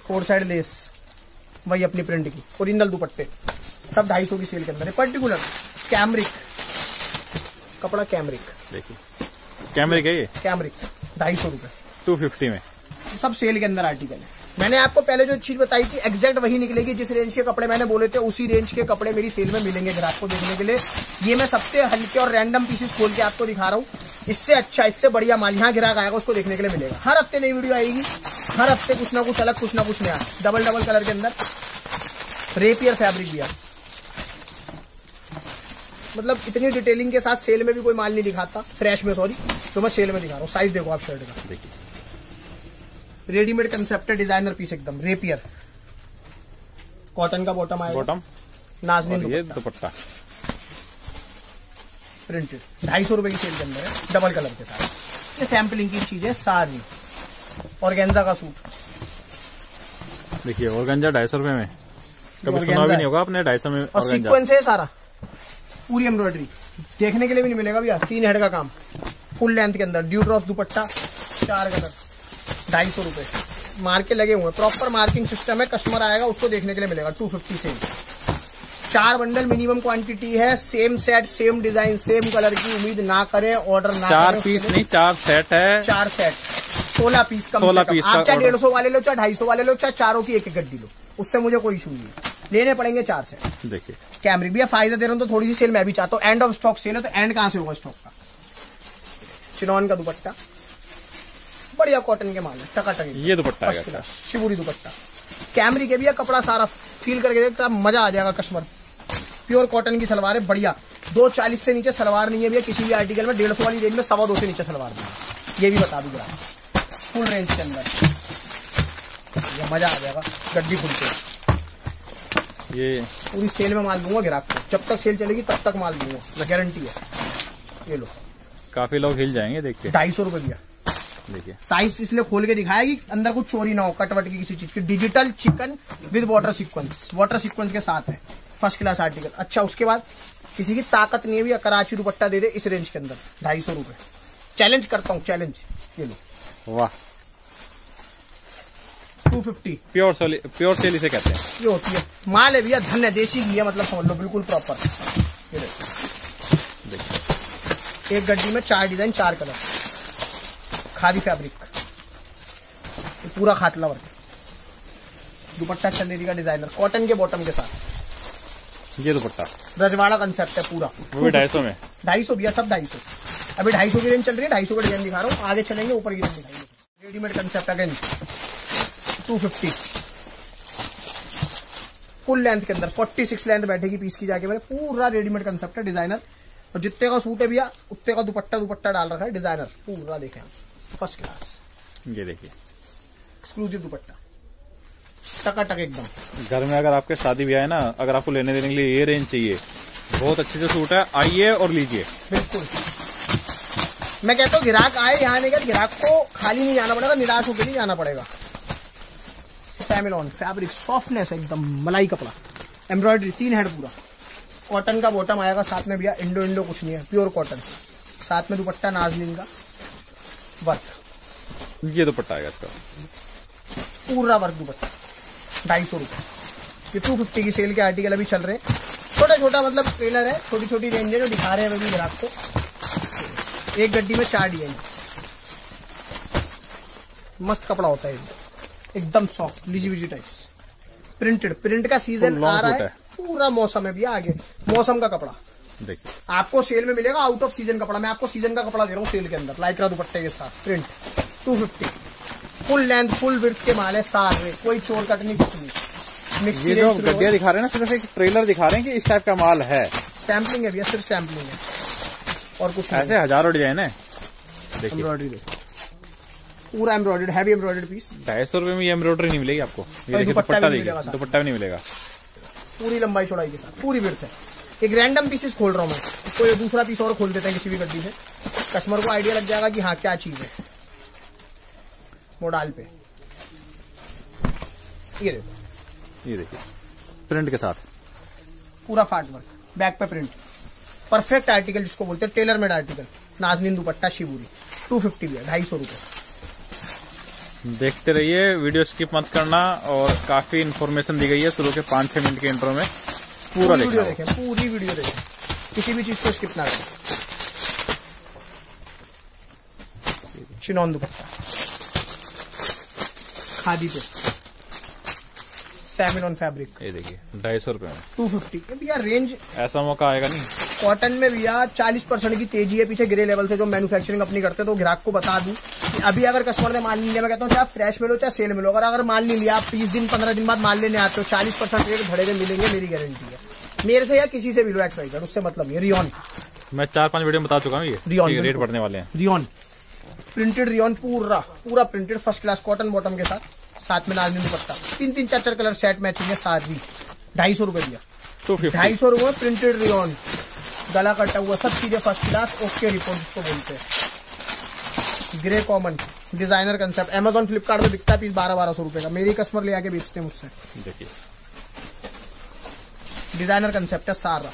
4 साइड लेस, वही अपनी प्रिंट की, ओरिजिनल दुपट्टे, सब 250 की सेल के अंदर है। पर्टिकुलर कैमरिक कपड़ा, कैमरिक देखिए, कैमरिक है ये, कैमरिक 250 रुपए 250 में, सब सेल के अंदर आर्टिकल है। मैंने आपको पहले जो चीज बताई थी एग्जैक्ट वही निकलेगी, जिस रेंज के कपड़े मैंने बोले थे उसी रेंज के कपड़े मेरी सेल में मिलेंगे ग्राहक को देखने के लिए। ये मैं सबसे हल्के और रैंडम पीसेस खोल के आपको दिखा रहा हूँ। इससे अच्छा, इससे बढ़िया माल यहाँ ग्राहक आएगा उसको देखने के लिए मिलेगा। हर हफ्ते नई वीडियो आएगी, हर हफ्ते कुछ ना कुछ अलग, कुछ ना कुछ नया। डबल कलर के अंदर रेपियर फैब्रिक भी है। मतलब इतनी डिटेलिंग के साथ सेल में भी कोई माल नहीं दिखाता, फ्रेश में सॉरी, तो मैं सेल में दिखा रहा हूँ। साइज देखो आप शर्ट का, देखिए रेडीमेड कंसेप्ट है, डिजाइनर पीस एकदम, रेपियर कॉटन का बॉटम आएगा, बॉटम नाजनीन ये दुपट्टा प्रिंटेड, 250 रुपए की सेल के अंदर है, डबल कलर के साथ। ये सैम्पलिंग की चीज है सारी। ऑर्गेन्जा का सूट देखिए, ऑर्गेन्जा 250 रुपए में, कभी सुना भी नहीं होगा आपने 250 में। और सीक्वेंस है सारा, पूरी एम्ब्रॉयडरी, देखने के लिए भी नहीं मिलेगा भैया। 3 हेड का काम, फुल लेंथ के अंदर, ड्यू ड्रॉप दुपट्टा, 4 कलर, 250 रुपए। मार्के लगे हुए, प्रॉपर मार्किंग सिस्टम है। कस्टमर आएगा उसको देखने के लिए मिलेगा 250 से। 4 बंडल मिनिमम क्वांटिटी है, same set, same design, same colour की उम्मीद ना करें, ऑर्डर ना 4 पीस नहीं, 4 सेट है, 4 सेट, 16 पीस कम 16 से कम। पीस आप चाहे 150 वाले लो, चाहे 250 वाले लो, चाहे चारों की एक गड्डी लो, उससे मुझे कोई इशू नहीं है। लेने पड़ेंगे 4 सेट। देखिए कैमरिक भी फायदा दे रहा हूँ तो थोड़ी सी सेल मैं भी चाहता हूँ। एंड ऑफ स्टॉक सेल है तो एंड कहां से होगा स्टॉक का। चिनॉन का दुपट्टा, बढ़िया कॉटन के माल है, टकाटक, ये दुपट्टा है, शिबूरी दुपट्टा, कैमरिक के भी कपड़ा सारा फील करके देखता, मजा आ जाएगा कस्टमर। प्योर कॉटन की सलवार है, बढ़िया। 240 से नीचे सलवार नहीं है भैया किसी भी आर्टिकल में। 150 वाली रेंज में 2.25 से नीचे सलवार नहीं, ये भी बता दूंगा। फुल रेंज के अंदर ये मजा आ जाएगा, गड्डी खुल के। ये पूरी सेल में माल दूंगा ग्राहक को, जब तक सेल चलेगी तब तक माल दूंगा, गारंटी है। ये लो, काफी लोग हिल जाएंगे देख के। 250 रुपए दिया। देखिए साइज इसलिए खोल के दिखाया कि अंदर कुछ चोरी ना हो, कटवट की किसी चीज की। Digital chicken with water sequence के साथ है, फर्स्ट क्लास आर्टिकल। अच्छा, उसके बाद किसी की ताकत नहीं है भैया, कराची दुपट्टा दे दे इस रेंज के अंदर 250 रुपए। चैलेंज करता हूँ, चैलेंज। ये लो, वाह, 250। प्योर सेल इसे कहते हैं। ये होती है, माल है भैया, धन है, देसी घी है, मतलब समझ लो बिल्कुल प्रॉपर। ये देखिए, एक गड्डी में 4 डिजाइन 4 कलर, खादी फैब्रिक, पूरा खाटला वर्क, दुपट्टा चंदेरी का डिजाइनर, कॉटन के बॉटम के साथ। ये दुपट्टा रजवाड़ा कंसेप्ट है पूरा, वो भी 250 में। 250 भैया, सब 250। अभी 250 की रेंज चल रही है, 250 का डिजाइन दिखा रहा हूँ, आगे चलेंगे ऊपर की रेंज दिखाएंगे। Readymade concept again 250, full length के अंदर 46 लेंथ बैठेगी पीस की जाके मेरे, पूरा रेडीमेड कंसेप्ट है, डिजाइनर। और जितने का सूट है भैया उतने का दुपट्टा डाल रखा है, डिजाइनर पूरा, देखें आप, फर्स्ट क्लास। ये देखिए, एक्सक्लूसिव दुपट्टा, टकाटक एकदम। घर में अगर आपके शादी ब्याह है ना, अगर आपको लेने देने के लिए ये रेंज चाहिए, बहुत अच्छे से सूट है, आइए और लीजिए। बिल्कुल, मैं कहता हूँ ग्राहक आए यहाँ नहीं, ग्राहक को खाली नहीं जाना पड़ेगा, निराश होकर नहीं जाना पड़ेगा। सैमिलॉन फैब्रिक, सॉफ्टनेस एकदम, मलाई कपड़ा, एम्ब्रॉयडरी, 3 हेड पूरा, कॉटन का बॉटम आएगा साथ में भैया, इंडो कुछ नहीं है, प्योर कॉटन, साथ में दुपट्टा नाज़नीन का वर्क। ये दुपट्टा आएगा इसका, पूरा वर्क दुपट्टा, 250 रुपये। ये 250 की सेल के आर्टिकल अभी चल रहे हैं, छोटा छोटा मतलब ट्रेलर है, छोटी छोटी रेंज है जो दिखा रहे हैं अभी ग्राहक को। एक गड्डी में 4 डिजाइन, मस्त कपड़ा होता है एकदम सॉफ्ट, लीजी विजी टाइप्स, प्रिंट का सीजन आ रहा है, पूरा मौसम है भैया, आगे मौसम का कपड़ा देखिए। आपको सेल में मिलेगा, आउट ऑफ सीजन कपड़ा, मैं आपको सीजन का कपड़ा दे रहा हूँ सेल के अंदर, लाइक्रा दुपट्टे के साथ, print 250, full length full width के माल है सारे, कोई चोर कट नहीं, कुछ नहीं। ये जो गड्डियाँ दिखा रहे हैं ना, सिर्फ एक ट्रेलर दिखा रहे हैं कि इस टाइप का माल है, सैम्पलिंग है भैया, सिर्फ सैम्पलिंग है और कुछ नहीं। ऐसे हजारों डिजाइन है। देखिए एम्ब्रॉयडरी देखो, पूरा एम्ब्रॉयडर्ड, हैवी एम्ब्रॉयडर्ड पीस। 250 रुपए में ये एम्ब्रॉयडरी नहीं मिलेगी आपको। ये देखिए दुपट्टा देखिए, दुपट्टा भी नहीं मिलेगा, पूरी लंबाई चौड़ाई के साथ, पूरी विड्थ है। एक रैंडम पीसेस खोल रहा हूँ मैं, कोई दूसरा पीस और खोल देते हैं किसी भी गड्डी से, कस्टमर को आइडिया लग जाएगा कि हाँ क्या चीज है। मोडाल पे ये देखो, ये देखिए प्रिंट के साथ, पूरा फाट वर्क, बैक पे प्रिंट, परफेक्ट आर्टिकल जिसको बोलते हैं, टेलर मेड आर्टिकल, नाज़नीन दुपट्टा शिवूरी, 250 भी है, 250 रुपये। देखते रहिए, वीडियो स्किप मत करना, और काफी इन्फॉर्मेशन दी गई है शुरू के 5-6 मिनट के इंट्रो में, पूरा वीडियो देखें, पूरी वीडियो देखें, किसी भी चीज को स्किप ना करें। चिनॉन दुपट्टा, खादी पे, सैमिलॉन फैब्रिक, ये देखिए 250 रुपए में 250 भैया। रेंज ऐसा मौका आएगा नहीं। कॉटन में भैया 40% की तेजी है पीछे ग्रे लेवल से, जो मैन्युफैक्चरिंग अपनी करते हैं। तो ग्राहक को बता दूं कि अभी अगर कस्टमर ने माल नहीं लिया, मैं कहता हूँ चाहे फ्रेश मिलो चाहे सेल मिलो, अगर माल नहीं लिया, आप 30 दिन 15 दिन बाद माल लेने आते हो, 40% रेट भड़े हुए मिलेंगे, मेरी गारंटी है, मेरे से या किसी से भी लो, एक्स उससे मतलब ये रियॉन, मैं 4-5 वीडियो में बता चुका हूँ, ये रियॉन रेट बढ़ने वाले हैं। रियॉन प्रिंटेड, रियॉन पूरा printed, first class cotton bottom के साथ में नाज़नीन दुपट्टा, 3-3 4-4 कलर सेट मैचिंग है सारी, 250 रुपए दिया, 250 रुपए प्रिंटेड रियॉन, गला कटा हुआ, सब चीजें फर्स्ट क्लास, ओके रिपोर्ट जिसको बोलते हैं। Grey common designer concept, Amazon Flipkart में बिकता है पीस 1200 रुपए का, मेरे कस्टमर ले आके बेचते हैं मुझसे। देखिए डिजाइनर कंसेप्ट है सारा,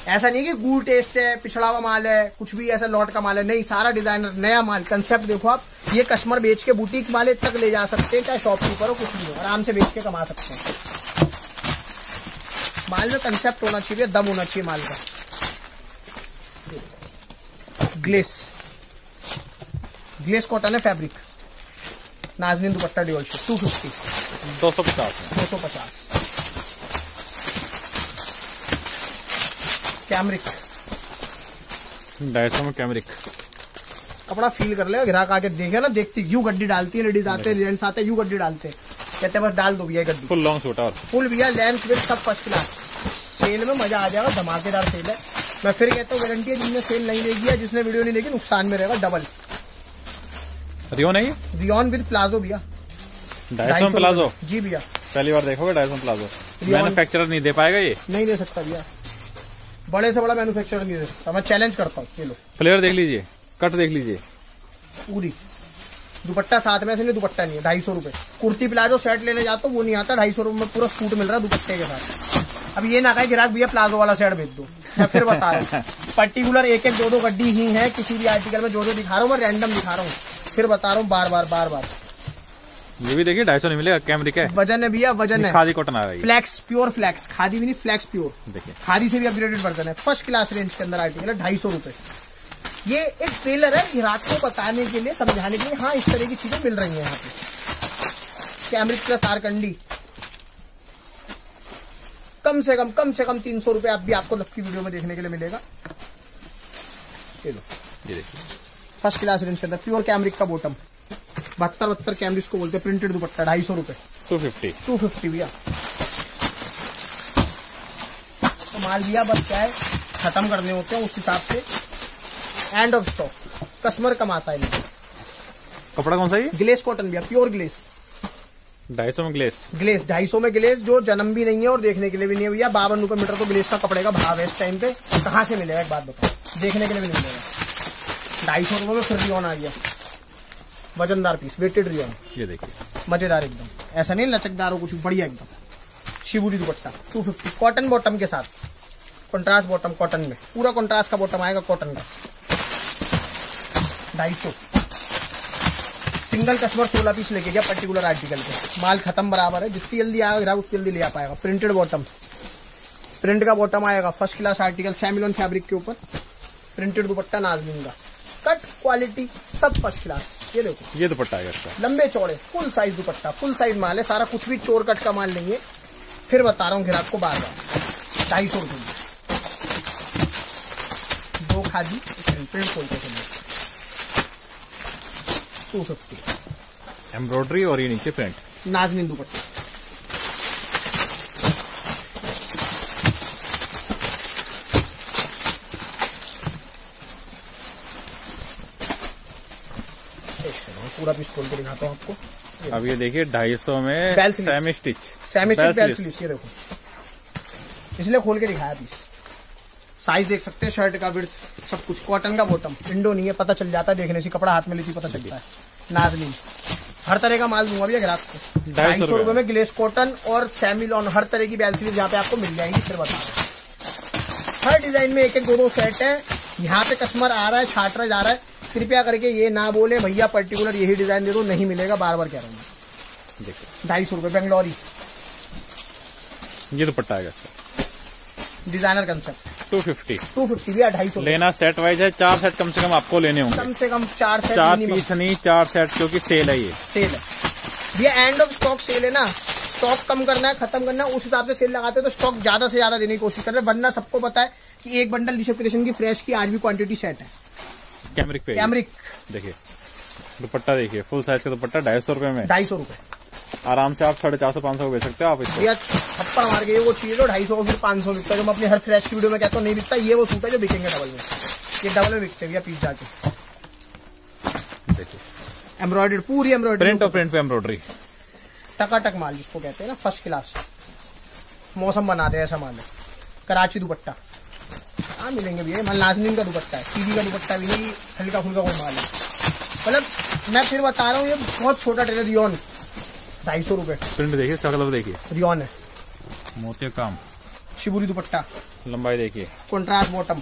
ऐसा नहीं कि गुड टेस्ट है, पिछड़ा हुआ माल है, कुछ भी ऐसा लॉट का माल है, नहीं, सारा डिजाइनर नया माल। कंसेप्ट देखो आप, ये कस्टमर बेच के बुटीक वाले तक ले जा सकते हैं, चाहे शॉपकीपर हो, कुछ भी हो, आराम से बेच के कमा सकते हैं। माल में कंसेप्ट होना चाहिए, दम होना चाहिए माल का। ग्लेस कॉटन है fabric, Nazneen dupatta dual shade, 250, 250। Cambric, 250 में कैमरिक कपड़ा फील कर ले, ग्राहक आके देखे ना, देखती यू गड्डी डालती है, लेडीज आते हैं, जेंट्स आते हैं, यू गड्डी डालते हैं, कहते हैं बस डाल दो भैया गड्डी। फुल लॉन्ग सूट और फुल भैया, लेंथ विड्थ सब फर्स्ट क्लास, सेल में मजा आ जाएगा, धमाकेदार सेल है। मैं फिर कहता हूँ गारंटी है, जिसने सेल नहीं देखी है, जिसने वीडियो नहीं देखी, नुकसान में रहेगा डबल। रियॉन है, रियॉन विद प्लाजो भैया, 250 प्लाजो जी भैया, पहली बार देखोगे 250 प्लाजो। मैन्युफैक्चरर नहीं दे पाएगा ये? नहीं दे सकता भैया, बड़े से बड़ा मैन्युफैक्चरर नहीं दे सकता, मैं चैलेंज करता हूँ। ये लो फ्लेयर देख लीजिए, कट देख लीजिए, पूरी दुपट्टा साथ में, इसलिए दुपट्टा नहीं है। 250 रुपए कुर्ती प्लाजो सेट लेने जाते वो नहीं आता, 250 रुपए में पूरा सूट मिल रहा है दुपट्टे के साथ। अब ये ना कहे ग्राहक भैया प्लाजो वाला सेट भेज दो, मैं फिर बता रहा हूँ पर्टिकुलर एक एक दो दो गड्डी ही है किसी भी आर्टिकल में, जो जो दिखा रहा हूँ मैं रैंडम दिखा रहा हूँ, फिर बता रहा हूँ बार बार। ये भी देखिए 250 नहीं मिलेगा, कैमरिक है, वजन है भैया, वजन है, खादी कॉटन आ रहा है, फ्लैक्स प्योर फ्लैक्स, खादी भी नहीं फ्लैक्स प्योर, देखिए खादी से भी अपग्रेडेड वर्जन है, फर्स्ट क्लास रेंज के अंदर आर्टिकल है। 250 रुपए। ये एक ट्रेलर है ग्राहक को बताने के लिए, समझाने के लिए, हाँ इस तरह की चीजें मिल रही हैं यहाँ पे। कैमरिक प्लस आरकंडी कम से कम 300 रुपए आप भी आपको लक्की वीडियो में देखने के लिए मिलेगा। ये लो, ये देखिए फर्स्ट क्लास रेंज के अंदर प्योर कैमरिक का बॉटम, 72 कैमरिक को बोलते हैं, प्रिंटेड दुपट्टा, 250 रुपए। 250 भैया। तो माल भैया बस क्या है, खत्म करने होते हैं, उस हिसाब से एंड ऑफ स्टॉक, कस्टमर कमाता है। कपड़ा कौन सा है? ग्लेस कॉटन भैया, प्योर ग्लेस, 250 में ग्लेस, 250 में ग्लेस, जो जन्म भी नहीं है और देखने के लिए भी नहीं है भैया। 52 रुपए मीटर तो ग्लेस का कपड़े का भाव है इस टाइम पे, कहाँ से मिलेगा एक बात बताओ, देखने के लिए भी नहीं मिलेगा। 250 रुपए में फिर रियोन आ गया, वजनदार पीस, वेटेड रियोन, ये देखिए मजेदार एकदम, ऐसा नहीं लचकदार हो कुछ, बढ़िया एकदम। शिवुरी दुपट्टा 250 कॉटन बॉटम के साथ, कंट्रास्ट बॉटम कॉटन में, पूरा कंट्रास्ट का बॉटम आएगा कॉटन का, 250। सिंगल कस्टमर 16 पीस लेके गया पर्टिकुलर आर्टिकल के, माल खत्म बराबर है, जितनी जल्दी आएगा ग्राहक उतनी जल्दी ले आ पाएगा। प्रिंटेड बॉटम, प्रिंट का बॉटम आएगा, फर्स्ट क्लास आर्टिकल, सेमिलॉन फैब्रिक के ऊपर, प्रिंटेड दुपट्टा नाज़नीन का, कट क्वालिटी सब फर्स्ट क्लास। ये देखो ये दुपट्टा है इसका, लंबे चौड़े फुल साइज दुपट्टा, फुल साइज माल है सारा, कुछ भी चोर कट का माल नहीं है, फिर बता रहा हूँ ग्राहक को बार बार। 250 रुपये, 2 खादी प्रिंट खोलते थे 250। एम्ब्रॉयडरी और ये नीचे प्रिंट, नाज़नीन दुपट्टा, पूरा पीस खोल के दिखाता हूँ आपको। अब ये देखिए 250 में सेमी स्टिच बेल स्लीव्स, ये देखो इसलिए खोल के दिखाया पीस, साइज देख सकते हैं, शर्ट का विड्थ सब कुछ, कॉटन का बॉटम, विंडो नहीं है, पता चल जाता है देखने से, कपड़ा हाथ में लेती पता चलता है। नाज़नीन हर तरह का माल दूंगा भैया ग्राहक को, 250 रुपए में ग्लेस कॉटन और सेमिलॉन हर तरह की बेल स्लीव यहाँ पे आपको मिल जाएंगी। फिर बता रहे हर डिजाइन में एक एक दो सेट है, यहाँ पे कस्टमर आ रहा है छाट रहा जा रहा है, कृपया करके ये ना बोले भैया पर्टिकुलर यही डिजाइन दे दो, नहीं मिलेगा, बार बार कह रहा हूँ। देखिए 250 रुपए बेंगलोरी, ये दुपट्टा आएगा इसका, डिजाइनर कंसेप्ट, 250 भैया 250 लेना सेट वाइज है, 4 सेट कम से कम आपको लेने होंगे, कम से कम 4 सेट, 4 पीस नहीं 4 सेट, क्योंकि सेल है, ये सेल है भैया, एंड ऑफ स्टॉक सेल है ना, स्टॉक कम करना है, खत्म करना है, उस हिसाब से सेल लगाते हैं, तो स्टॉक ज्यादा से ज्यादा देने की कोशिश कर रहे हैं, वरना सबको पता है कि एक बंडल ऋषभ क्रिएशन की फ्रेश की आज भी क्वांटिटी सेट है। कैमरिक पे, कैमरिक देखिए दुपट्टा, देखिए फुल साइज का दुपट्टा 250 रुपए में, 250 रुपए आराम से आप 450-500 को बेच सकते हो आप इसको। भैया थप्पड़ मार के वो चीज 250 फिर 500 बिकता है, जो मैं अपनी हर फ्रेश की वीडियो में कहता हूँ नहीं बिकता, ये वो सूट है जो बिकेंगे डबल में, ये डबल में बिकते भैया पीस जाके। देखिए एम्ब्रॉयडरी, पूरी एम्ब्रॉयडरी, प्रिंट और प्रिंट पे एम्ब्रॉयडरी, टकाटक माल जिसको कहते हैं ना, फर्स्ट क्लास, मौसम बना दे ऐसा माल है। कराची दुपट्टा हाँ मिलेंगे भैया, माल नाज़नीन का दुपट्टा है, टीवी का दुपट्टा भी नहीं, हल्का फुल्का कोई माल है, मतलब मैं फिर बता रहा हूँ ये बहुत छोटा टेलर, रियोन 250 रुपए, प्रिंट देखिए, कलर देखिए, रियोन है, मोती काम, शिवुरी दुपट्टा, लंबाई देखिए, कॉन्ट्रास्ट बॉटम,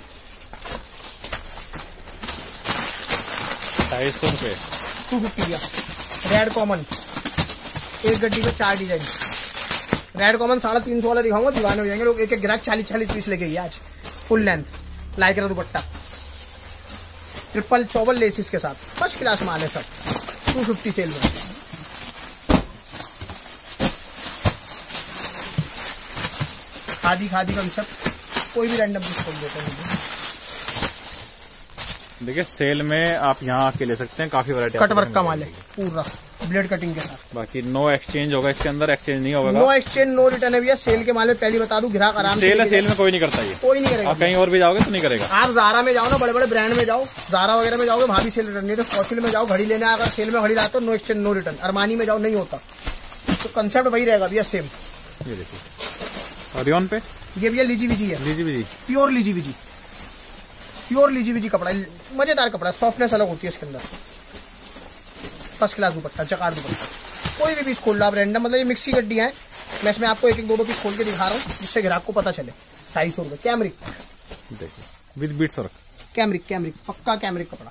250 रुपए, 250 भैया। रेड कॉमन, एक गड्डी में 4 डिजाइन, रेड कॉमन 350 वाला दिखाऊंगा, दीवाने हो जाएंगे लोग, एक एक ग्राहक 40-40 पीस लेके गई आज, फुल लेंथ लाइक्रा दुपट्टा, ट्रिपल चौबल लेसिस के साथ, फर्स्ट क्लास माल है सब, 250 सेल में। खादी कंसेप्ट, कोई भी रैंडम पीस खोल देते हैं। देखिए सेल में आप यहाँ आके ले सकते हैं, काफी वैरायटी, कट वर्क का माल है पूरा ब्लेड कटिंग के साथ, बाकी नो एक्सचेंज होगा इसके अंदर, एक्सचेंज नहीं होगा, नो एक्सचेंज नो रिटर्न है भैया। सेल के माल में पहले बता दूं ग्राहक आराम से, सेल में कोई नहीं करता, ये कोई नहीं करेगा, आप कहीं और भी जाओगे तो नहीं करेगा। आप ज़ारा में जाओ ना, बड़े बड़े ब्रांड में जाओ, ज़ारा वगैरह में जाओगे वहाँ भी सेल रिटर्न नहीं है, तो फॉसिल में जाओ घड़ी लेने, अगर सेल में घड़ी लाते हो no exchange no return, Armani में जाओ नहीं होता, तो कंसेप्ट वही रहेगा भैया सेम। ये देखिए और रियोन पे ये भैया लीजी विजी है, लीजी विजी, प्योर लीजी विजी, प्योर लीजी विजी कपड़ा, मजेदार कपड़ा, सॉफ्टनेस अलग होती है इसके अंदर। फर्स्ट क्लास दुपट्टा, जकार्ड दुपट्टा, कोई भी पीस खोल लो आप रैंडम, मतलब ये मिक्सी गड्डियाँ हैं, मैं इसमें आपको एक एक दो दो पीस खोल के दिखा रहा हूँ जिससे ग्राहक को पता चले। 250 रुपये कैमरिक, देखिए with beads work, cambric cambric पक्का कैमरिक कपड़ा।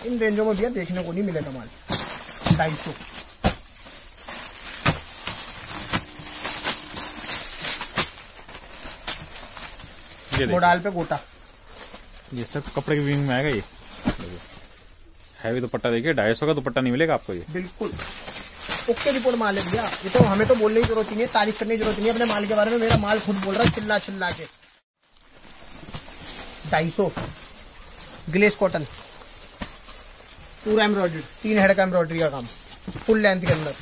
इन रेंजों में भैया देखने को नहीं मिलेगा माल। 250 मोडाल पे गोटा, ये सब कपड़े की विंग में आएगा। ये हैवी दुपट्टा देखिए, 250 का दुपट्टा नहीं मिलेगा आपको ये। बिल्कुल ओके रिपोर्ट माल है भैया, ये तो हमें तो बोलने की जरूरत ही नहीं है, तारीफ करने की जरूरत नहीं है अपने माल के बारे में, मेरा माल खुद बोल रहा है चिल्ला चिल्ला के। 250 ग्लेस कॉटन, पूरा एम्ब्रॉयडरी, 3 हेड का एम्ब्रॉयडरी का काम, फुल लेंथ के अंदर,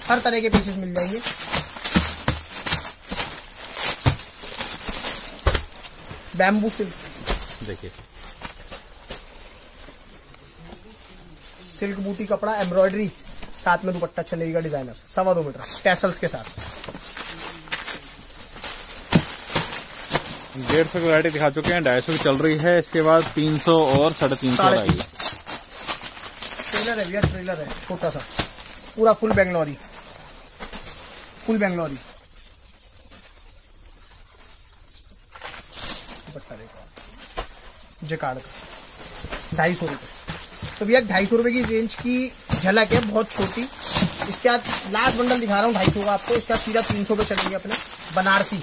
हर तरह के पीसेस मिल जाएंगे। बैम्बू सिल्क, देखिए सिल्क बूटी कपड़ा, एम्ब्रॉयडरी, साथ में दुपट्टा चलेगा डिजाइनर, 2.25 मीटर टैसल्स के साथ। 150 की वैरायटी दिखा चुके हैं, 250 की चल रही है, इसके बाद 300 और 350 आएगी। ट्रेलर है भैया, ट्रेलर है छोटा सा, पूरा फुल बेंगलोरी, फुल बेंगलोरी दुपट्टा देखो जकार्ड का, 250 रुपये। तो भैया 250 रुपये की रेंज की झलक है, बहुत छोटी। इसके बाद लास्ट बंडल दिखा रहा हूँ 250 का आपको, इसके बाद सीधा 300 पे चलेंगे अपने। बनारसी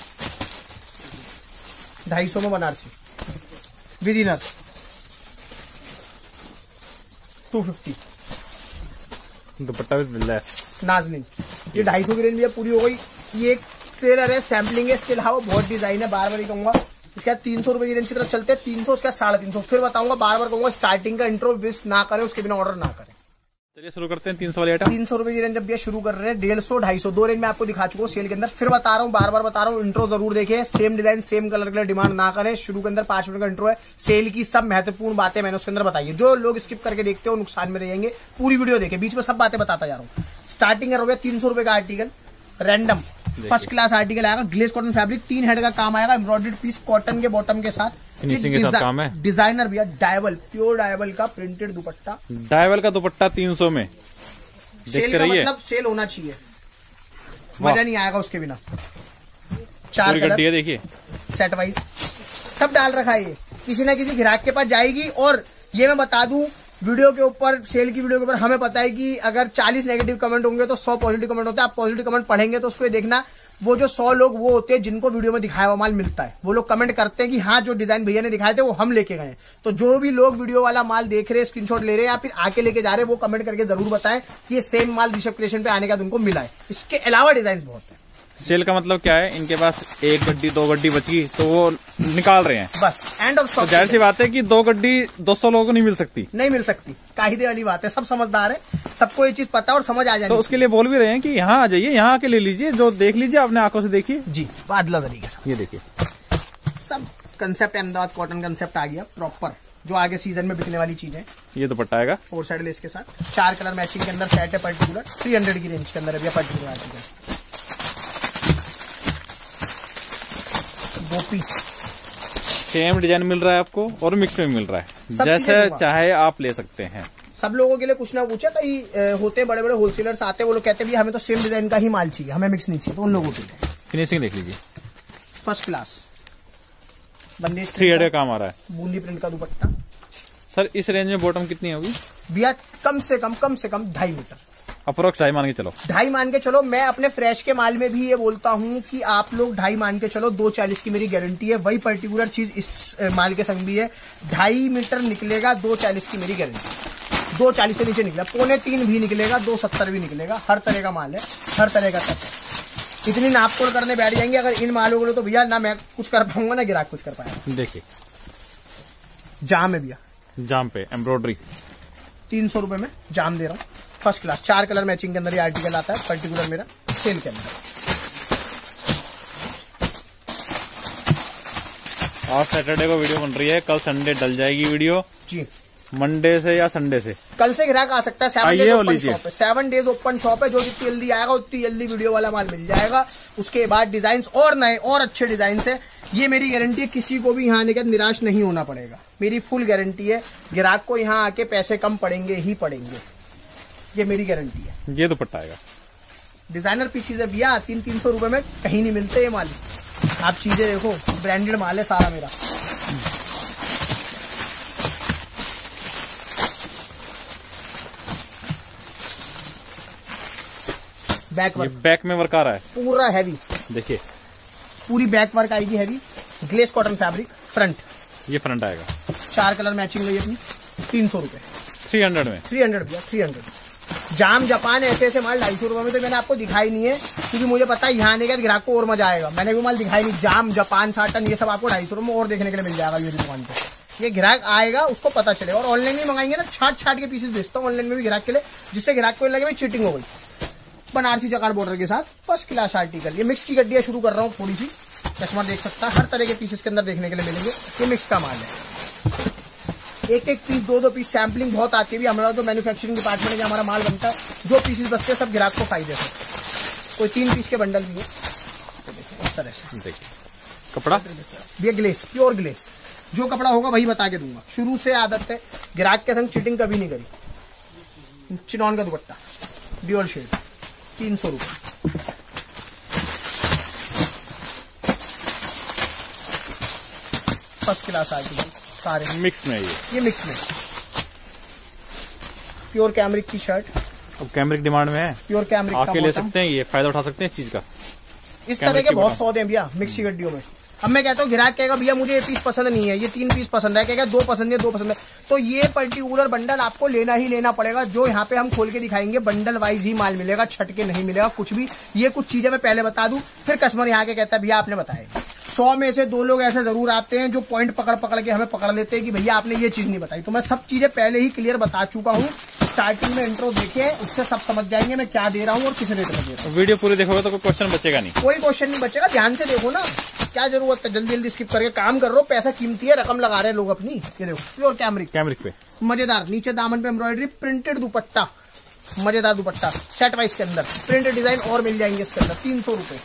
250 में, Banarasi with inner 250, dupatta with lace, Nazneen. ये 250 की रेंज भैया पूरी हो गई। ये एक ट्रेलर है, सैम्पलिंग है, इसके अलावा बहुत डिजाइन है, बार बार ही कहूंगा। इसके बाद 300 रुपए की रेंज की तरफ चलते हैं, 300, उसके बाद 350, फिर बताऊंगा, बार बार कहूंगा स्टार्टिंग का इंट्रो मिस ना करें, उसके बिना ऑर्डर ना करें। चलिए शुरू करते हैं 300 वाले आइटम। 300 रुपए की रेंज जब ये शुरू कर रहे हैं, 150, 250, 2 रेंज में आपको दिखा चुका हूँ सेल के अंदर। फिर बता रहा हूँ, बार बार बता रहा हूँ, इंट्रो जरूर देखें, सेम डिजाइन सेम कलर के लिए डिमांड ना करें। शुरू के अंदर 5 मिनट का इंट्रो है, सेल की सब महत्वपूर्ण बातें मैंने उसके अंदर बताई है। जो लोग स्किप करके देखते हो नुकसान में रहेंगे, पूरी वीडियो देखें, बीच में सब बातें बताता जा रहा हूँ। स्टार्टिंग कर रहे 300 रुपए का article, random first class article आएगा, ग्लेस कॉटन फैब्रिक, 3 हेड का काम आएगा, एम्ब्रॉयडर्ड पीस कॉटन के बॉटम के साथ, फिनिशिंग के साथ काम है। डिजाइनर भैया डायवल, प्योर डायवल का प्रिंटेड दुपट्टा, डायवल का दुपट्टा 300 में। सेल का मतलब सेल होना चाहिए, मजा नहीं आएगा उसके बिना। 4 कलर है, देखिए सेट वाइज सब डाल रखा है, ये किसी ना किसी ग्राहक के पास जाएगी। और ये मैं बता दूं, वीडियो के ऊपर, सेल की वीडियो के ऊपर हमें पता है कि अगर 40 नेगेटिव कमेंट होंगे तो 100 पॉजिटिव कमेंट होते हैं। आप पॉजिटिव कमेंट पढ़ेंगे तो उसको ये देखना, वो जो 100 लोग वो होते हैं जिनको वीडियो में दिखाया हुआ माल मिलता है। वो लोग कमेंट करते हैं कि हाँ, जो डिजाइन भैया ने दिखाए थे वो हम लेके गए। तो जो भी लोग वीडियो वाला माल देख रहे हैं, स्क्रीनशॉट ले रहे हैं या फिर आके लेके जा रहे हैं, वो कमेंट करके जरूर बताएं कि ये सेम माल ऋषभ क्रिएशन पे आने का उनको मिला है। इसके अलावा डिजाइन बहुत है। सेल का मतलब क्या है, इनके पास 1 गड्डी 2 गड्डी बची तो वो निकाल रहे हैं, बस एंड ऑफ स्टॉक। तो जाहिर सी बात है कि 2 गड्डी 200 लोगों को नहीं मिल सकती, नहीं मिल सकती, कायदे वाली बात है। सब समझदार है, सबको ये चीज पता है और समझ आ जाए। तो उसके लिए बोल भी रहे हैं कि यहाँ आ जाइए, यहाँ आके ले लीजिए, जो देख लीजिए, अपने आंखों से देखिए जी, बादला तरीके से। ये देखिए सब कंसेप्ट अहमदाबाद कॉटन कंसेप्ट आ गया प्रॉपर, जो आगे सीजन में बिकने वाली चीज है। ये दुपट्टा आएगा 4 साइड लेस के साथ, 4 कलर मैचिंग के अंदर सेट है पर्टिकुलर, 300 की रेंज के अंदर है पर्टिकुलर आर्टिकल। गोपी सेम डिजाइन मिल रहा है आपको और मिक्स में मिल रहा है, जैसे चाहे आप ले सकते हैं। सब लोगों के लिए कुछ ना कुछ है, कई होते हैं बड़े बड़े होलसेलर्स आते हैं, वो लोग कहते हैं हमें तो सेम डिजाइन का ही माल चाहिए, हमें मिक्स नहीं चाहिए, तो उन लोगों के लिए फिनिशिंग देख लीजिए, फर्स्ट क्लास बंदेज 3 हेड का काम आ रहा है, बूंदी प्रिंट का दुपट्टा। सर इस रेंज में बॉटम कितनी होगी भैया? कम से कम 2.5 मीटर, अप्रोक्स 2.5 मान के चलो, 2.5 मान के चलो। मैं अपने फ्रेश के माल में भी ये बोलता हूँ कि आप लोग 2.5 मान के चलो, 2.40 की मेरी गारंटी है। वही पर्टिकुलर चीज इस माल के संग भी है, 2.5 मीटर निकलेगा, 2.40 की मेरी गारंटी। 2.40 से नीचे निकला, 2.25 भी निकलेगा, 2.70 भी निकलेगा, हर तरह का माल है, हर तरह का तक है। इतनी नापतोड़ करने बैठ जाएंगे अगर इन मालों को, तो भैया ना मैं कुछ कर पाऊंगा ना ग्राहक कुछ कर पाएगा। देखिए जाम है भैया, जाम पे एम्ब्रॉयडरी, 300 रुपए में जाम दे रहा हूँ, फर्स्ट क्लास। 4 कलर मैचिंग के अंदर ये आर्टिकल आता है पर्टिकुलर मेरा सेल के अंदर। आज सैटरडे को वीडियो बन रही है, कल संडे डल जाएगी वीडियो जी। मंडे से या संडे से? कल से ग्राहक आ सकता है। 7 आइए डेज और ओपन लीजिए। शॉप है, 7 डेज ओपन शॉप है। जो जितनी जल्दी आएगा उतनी जल्दी वीडियो वाला माल मिल जाएगा। उसके बाद डिजाइन और नए और अच्छे डिजाइन है। ये मेरी गारंटी है, किसी को भी यहाँ आने के बाद निराश नहीं होना पड़ेगा। मेरी फुल गारंटी है। ग्राहक को यहाँ आके पैसे कम पड़ेंगे ही पड़ेंगे, ये मेरी गारंटी है। ये दुपट्टा आएगा, डिजाइनर पीसीज है भैया, 300-300 रुपए में कहीं नहीं मिलते ये माल। आप चीजें देखो, ब्रांडेड माल है सारा मेरा। बैक वर्क, बैक में वर्क आ रहा है पूरा हैवी। देखिए, पूरी बैक वर्क आएगी heavy, glace cotton fabric. Front, ये फ्रंट आएगा। 4 कलर मैचिंग रही अपनी, 300 रुपए। 300 में, 300 भैया, 300। जाम जापान ऐसे ऐसे माल 250 रुपए में तो मैंने आपको दिखाई नहीं है, क्योंकि मुझे पता है यहाँ आने के ग्राहक को और मजा आएगा। मैंने भी माल दिखाई नहीं। जाम जापान साटन ये सब आपको 250 रुपए में और देखने के लिए मिल जाएगा मेरी दुकान पे। ये ग्राहक आएगा उसको पता चलेगा। और ऑनलाइन भी मंगाएंगे ना, छाट के पीसेस भेजता हूँ ऑनलाइन में भी ग्राहक के लिए, जिससे ग्राहक को लगे भाई चीटिंग हो गई। बनारसी जकार्ड बॉर्डर के साथ फर्स्ट क्लास आर्टिकल। ये मिक्स की गड्डियां शुरू कर रहा हूँ थोड़ी सी, कस्टमर देख सकता है। हर तरह के पीसेस के अंदर देखने के लिए मिलेंगे। ये मिक्स का माल है। एक पीस, 2 पीस सैम्पलिंग बहुत आती है भी। हमारा जो मैन्युफैक्चरिंग डिपार्टमेंट में हमारा माल बनता है, जो पीसेस बचते हैं सब ग्राहक को फायदे से। कोई 3 पीस के बंडल भी है, तो देखिए इस तरह से। देखिए कपड़ा ये ग्लेस, प्योर ग्लेस। जो कपड़ा होगा वही बता के दूंगा। शुरू से आदत है, ग्राहक के संग चीटिंग कभी नहीं करी। चिनॉन का दुपट्टा, ड्यूअल शेड, 300 रुपए। फर्स्ट क्लास आर्टिकल सारे मिक्स में। ये मिक्स में प्योर कैमरिक की शर्ट। अब कैमरिक डिमांड में है, प्योर कैमरिक आके ले सकते हैं। ये फायदा उठा सकते हैं इस चीज का। इस तरह के बहुत सौदे हैं भैया मिक्सी गड्डियों में। अब मैं कहता हूँ ग्राहक कहेगा भैया मुझे ये पीस पसंद नहीं है, ये 3 पीस पसंद है, कहेगा 2 पसंद है, 2 पसंद है, तो ये पर्टिकुलर बंडल आपको लेना ही लेना पड़ेगा। जो यहाँ पे हम खोल के दिखाएंगे बंडल वाइज ही माल मिलेगा, छट के नहीं मिलेगा कुछ भी। ये कुछ चीजें मैं पहले बता दूं, फिर कस्टमर यहाँ के कहता है भैया आपने बताया। 100 में से 2 लोग ऐसे जरूर आते हैं जो पॉइंट पकड़ के हमें पकड़ लेते हैं कि भैया आपने ये चीज नहीं बताई। तो मैं सब चीजें पहले ही क्लियर बता चुका हूँ। स्टार्टिंग में इंट्रो देखिए, उससे सब समझ जाएंगे मैं क्या दे रहा हूँ और किस रेट में दे रहा हूँ। वीडियो पूरी देखोगे तो कोई क्वेश्चन बचेगा नहीं, कोई क्वेश्चन नहीं बचेगा। ध्यान से देखो ना, क्या जरूरत है जल्दी जल्दी स्किप करके काम कर रहे हो। पैसा कीमती है, रकम लगा रहे हैं लोग अपनी। ये देखो प्योर कैमरिक पे मजेदार, नीचे दामन पे एम्ब्रॉयडरी, प्रिंटेड दुपट्टा, मजेदार दुपट्टा सेट वाइज के अंदर। प्रिंटेड डिजाइन और मिल जाएंगे इसके अंदर, 300 रुपए।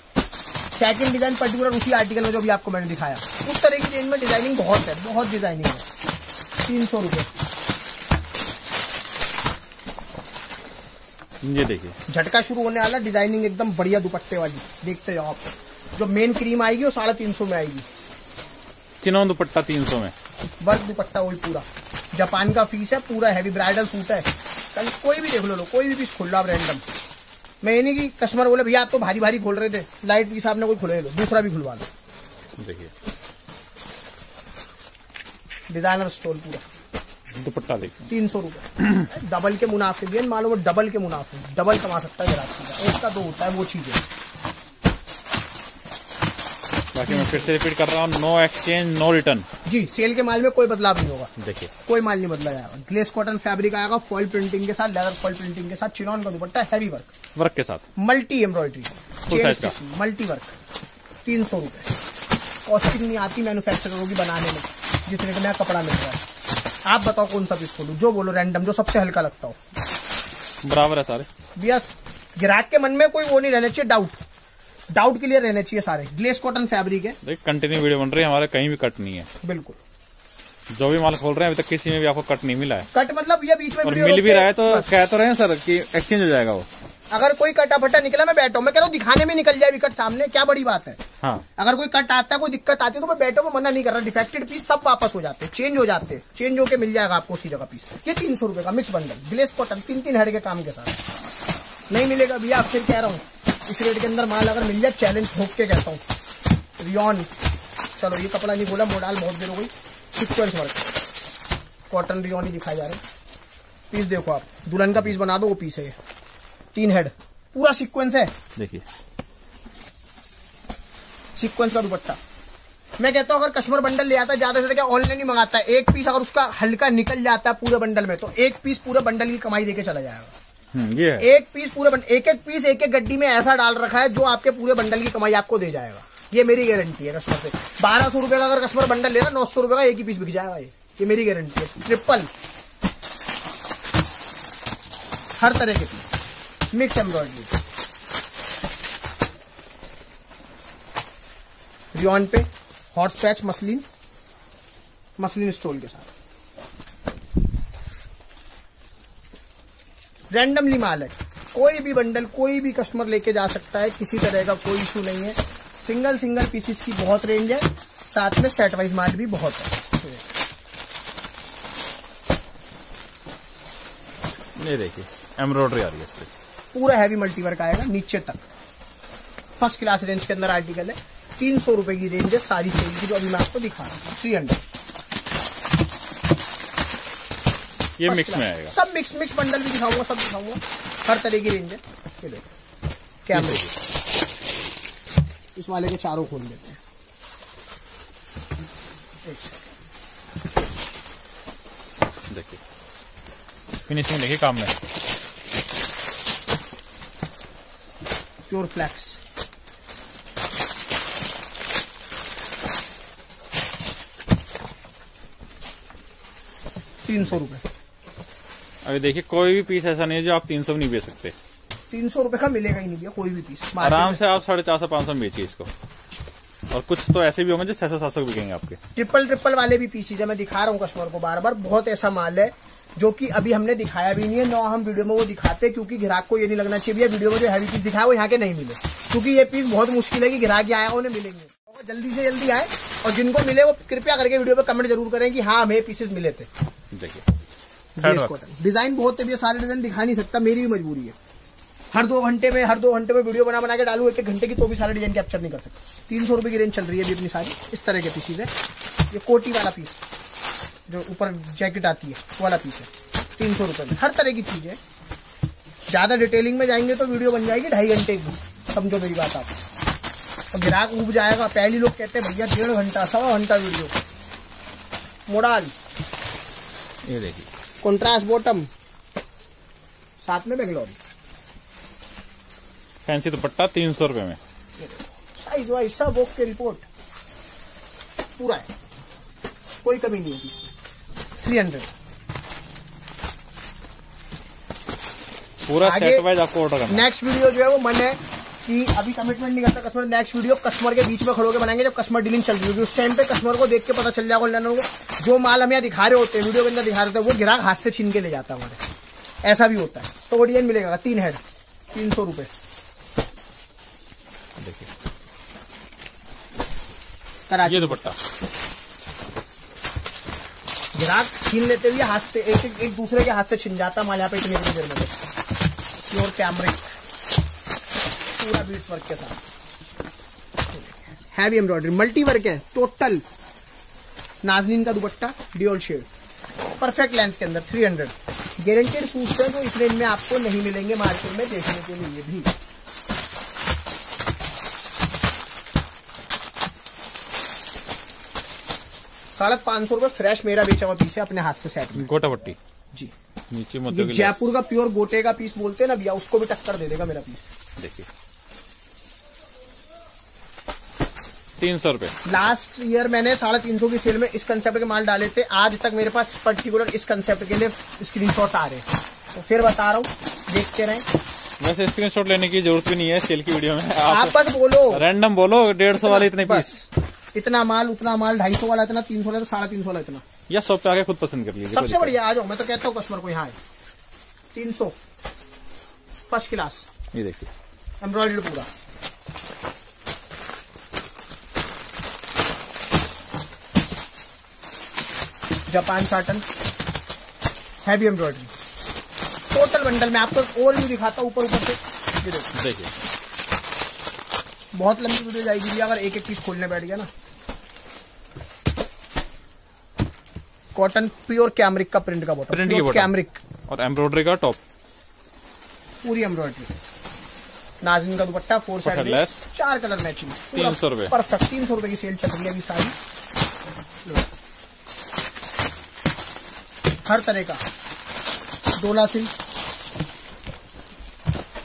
सेकंड डिजाइन पर्टिकुलर उसी आर्टिकल में जो भी आपको मैंने दिखाया, उस तरह की रेंज में डिजाइनिंग बहुत है, बहुत डिजाइनिंग है। 300 रुपए। ये देखिए झटका शुरू होने वाला, डिजाइनिंग एकदम बढ़िया दुपट्टे वाली। देखते जाओ आप, जो मेन क्रीम आएगी वो 350 में आएगी। चिनॉन दुपट्टा 300 में, वर्क दुपट्टा वही पूरा जापान का पीस है, पूरा हैवी ब्राइडल सूट है। कल कोई भी देख लो, कोई भी पीस खोल लो आप रैंडम। मैं ये नहीं कि कस्टमर बोले भैया आप तो भारी भारी खोल रहे थे, लाइट पीस आपने कोई खुले लो, दूसरा भी खुलवा लो। देखिए डिजाइनर स्टोल पूरा दुपट्टा देखिए, 300 रुपए। डबल के मुनाफे भी है, मालूम है डबल के मुनाफे, डबल कमा सकता है ग्राहक। एक का 2 होता है वो चीज है। बाकी मैं फिर से रिपीट कर रहा हूँ, नो एक्सचेंज नो रिटर्न जी। सेल के माल में कोई बदलाव नहीं होगा। देखिए कोई माल नहीं बदला जाएगा। ग्लेस कॉटन फैब्रिक आएगा, फॉइल प्रिंटिंग के साथ, लेदर फॉइल प्रिंटिंग के साथ, चिनॉन का दुपट्टा, हैवी वर्क के साथ, मल्टी एम्ब्रॉयडरी, साइज का मल्टी वर्क, 300 रुपए। कॉस्टिंग नहीं आती मैन्युफैक्चररों की बनाने में, जिस रेट में कपड़ा मिल रहा है। आप बताओ कौन सा पीस खोलूं, जो बोलो रैंडम, जो सबसे हल्का लगता हो। बराबर है सारे भैया, ग्राहक के मन में कोई वो नहीं रहना चाहिए, डाउट क्लियर रहने चाहिए सारे। ग्लेस कॉटन फैब्रिक है। देख कंटिन्यू वीडियो बन रही है हमारे, कहीं भी कट नहीं है। बिल्कुल, जो भी माल खोल रहे हैं अभी तक किसी में भी आपको कट नहीं मिला है। कट मतलब ये बीच में और मिल भी रहा है तो कह तो रहे हैं सर कि एक्सचेंज हो जाएगा वो। अगर कोई कटा फटा निकला, मैं बैठो, मैं कह रहा हूँ दिखाने में निकल जाए विकट सामने, क्या बड़ी बात है। हाँ, अगर कोई कट आता है, कोई दिक्कत आती है तो मैं बैठो, मैं मना नहीं कर रहा। डिफेक्टेड पीस सब वापस हो जाते हैं, चेंज हो जाते हैं, चेंज होके मिल जाएगा आपको उसी जगह पीस। ये 300 रुपए का mix bundle, glace cotton, 3 head के काम के साथ नहीं मिलेगा भैया। फिर कह रहा हूँ इस रेट के अंदर माल अगर मिल जाए, चैलेंज ठोक के कहता हूँ। रियॉन, चलो ये कपड़ा नहीं बोला, मोडाल बहुत देर हो गई। सीक्वेंस वर्क, कॉटन रियॉन ही दिखाया जा रहा है। पीस देखो आप, दुल्हन का पीस बना दो, वो पीस है ये, 3 हेड, पूरा सीक्वेंस है। देखिए सीक्वेंस का दुपट्टा। मैं कहता हूँ अगर कस्टमर बंडल ले आता है, ज्यादा से ज्यादा क्या ऑनलाइन ही मंगाता है, एक पीस अगर उसका हल्का निकल जाता है पूरे बंडल में, तो एक पीस पूरे बंडल की कमाई देके चला जाएगा। ये है। एक पीस पूरे एक पीस एक गड्डी में ऐसा डाल रखा है जो आपके पूरे बंडल की कमाई आपको दे जाएगा। ये मेरी गारंटी है कस्टमर से। 1200 रुपए का अगर कस्टमर बंडल ले रहा है, 900 रुपए का एक ही पीस बिक जाएगा। ये मेरी गारंटी है। ट्रिपल हर तरह के पीस, मिक्स एम्ब्रॉयडरी, रियॉन पे हॉट पैच मसलिन स्टोल के साथ। रैंडमली माल है, कोई भी बंडल कोई भी कस्टमर लेके जा सकता है, किसी तरह का कोई इशू नहीं है। सिंगल पीसेस की बहुत रेंज है, साथ में सेट वाइज माल भी बहुत है। ये देखिए एम्ब्रॉयडरी आ रही है इस पे, पूरा हैवी मल्टीवर्क आएगा नीचे तक। फर्स्ट क्लास रेंज के अंदर आर्टिकल है, 300 रुपए की रेंज है सारी सेल की, जो अभी मैं आपको दिखा रहा हूँ। 300 ये मिक्स में आएगा, सब मिक्स बंडल भी दिखाऊंगा, सब दिखाऊंगा, हर तरह की रेंज है। ये देखो कैमरे, इस वाले के चारों खोल देते हैं। देखिए फिनिशिंग देखिए काम में, प्योर फ्लैक्स, ₹300। अभी देखिए कोई भी पीस ऐसा नहीं है जो आप 300 में नहीं बेच सकते। 300 रुपए का मिलेगा ही नहीं भैया कोई भी पीस, आराम से आप 450-500 में बेचिए इसको। और कुछ तो ऐसे भी होंगे जो 600-700 बिकेंगे आपके। ट्रिपल वाले भी पीसीज है, मैं दिखा रहा हूँ कस्टमर को बार बार। बहुत ऐसा माल है जो कि अभी हमने दिखाया भी नहीं है, ना हम वीडियो में वो दिखाते, क्योंकि ग्राहक को ये नहीं लगना चाहिए भैया वीडियो में जो हैवी पीस दिखाया वो यहाँ के नहीं मिले, क्योंकि ये पीस बहुत मुश्किल है कि ग्राहक आया उन्हें मिलेंगे। और जल्दी से जल्दी आए, और जिनको मिले वो कृपया करके वीडियो पे कमेंट जरूर करें कि हाँ हमें पीसेस मिले थे। देखिए डिजाइन बहुत है भैया, सारे डिजाइन दिखा नहीं सकता, मेरी भी मजबूरी है। हर दो घंटे में वीडियो बना के डालू 1-1 घंटे की, तो भी सारे डिजाइन कैप्चर नहीं कर सकता। 300 रुपए की रेंज चल रही है अभी अपनी सारी। इस तरह के पीसेज है, ये कोटी वाला पीस जो ऊपर जैकेट आती है वो वाला पीस है, 300 रुपए में। हर तरह की चीज है, ज्यादा डिटेलिंग में जाएंगे तो वीडियो बन जाएगी 2.5 घंटे की, समझो मेरी बात आप। तो ग्राहक उब जाएगा, पहले लोग कहते हैं भैया 1.5 घंटा 1.25 घंटा वीडियो। मोडाल, ये देखिए कॉन्ट्रास्ट बॉटम, साथ में बेंगलोरी, फैंसी दुपट्टा 300 रुपए में। साइज वाइज सब ओके, रिपोर्ट पूरा है, कोई कमी नहीं है इसमें। 300 पूरा सेट वाइज आपको ऑर्डर करना। नेक्स्ट वीडियो जो है वो मन है कि अभी कमिटमेंट नहीं करता कस्टमर, नेक्स्ट वीडियो कस्टमर के बीच में खड़ो के बनाएंगे जब कस्टमर डीलिंग चल रही होगी। उस टाइम पे कस्टमर को देख के पता चल जाएगा ऑनलाइन को, जो माल हम यहाँ दिखा रहे होते हैं वीडियो के अंदर दिखा रहे होते हैं वो ग्राहक हाथ से छीन के ले जाता है हमारे, ऐसा भी होता है। तो वो डिजाइन मिलेगा 3 हेड 300 रुपए। देखिए कराची ये दुपट्टा ग्राहक छीन लेते हुए हाथ से, एक दूसरे के हाथ से छिन जाता माल यहाँ पे इतनी देर में। प्योर कैमरिक, पूरा बीट्स वर्क के साथ, हैवी एम्ब्रॉयडरी, मल्टी वर्क है टोटल। नाजनीन का dupatta dual shade, perfect length के अंदर 300। गारंटेड सूट्स हैं जो इस रेंज में आपको नहीं मिलेंगे मार्केट में देखने के लिए भी। ₹550 रुपए फ्रेश मेरा बेचा हुआ पीस है, अपने हाथ से सेट में। गोटा पट्टी जी, नीचे ये जयपुर का प्योर गोटे का पीस बोलते हैं ना भैया, उसको भी टक्कर दे देगा मेरा पीस। देखिए 300 रुपए। लास्ट ईयर मैंने 350 की सेल में इस कंसेप्ट के माल डाले थे, आज तक मेरे पास पर्टिकुलर इस कंसेप्ट के लिए स्क्रीनशॉट्स आ रहे हैं, तो फिर बता रहा हूँ, देखते रहें। वैसे स्क्रीनशॉट लेने की जरूरत भी नहीं है सेल की वीडियो में, आप बस बोलो, रैंडम बोलो 150 वाले इतने पीस, इतना माल उतना माल, 250 वाला इतना, 300 वाला तो 350 वाला इतना, या शॉप पे आके खुद पसंद कर लीजिए। सबसे बढ़िया आ जाओ, मैं तो कहता हूँ कस्टमर को यहाँ है। 300 फर्स्ट क्लास, ये देखिए एम्ब्रॉयडरी पूरा, Japan satin, heavy embroidery, total bundle में आपको और भी दिखाता हूँ ऊपर से। ये देखिए बहुत लंबी वीडियो जाएगी अगर एक एक पीस खोलने बैठ गया ना। कॉटन प्योर कैमरिक का प्रिंट का बॉटम, प्रिंट की बॉटम कैमरिक और एम्ब्रॉयडरी का टॉप, पूरी एम्ब्रॉयडरी। नाज़नीन का दुपट्टा 4 साइड में 4 कलर मैचिंग, 300 रुपए परफेक्ट। 300 रुपए की सेल चल रही है अभी सारी, हर तरह का डोला सिल्क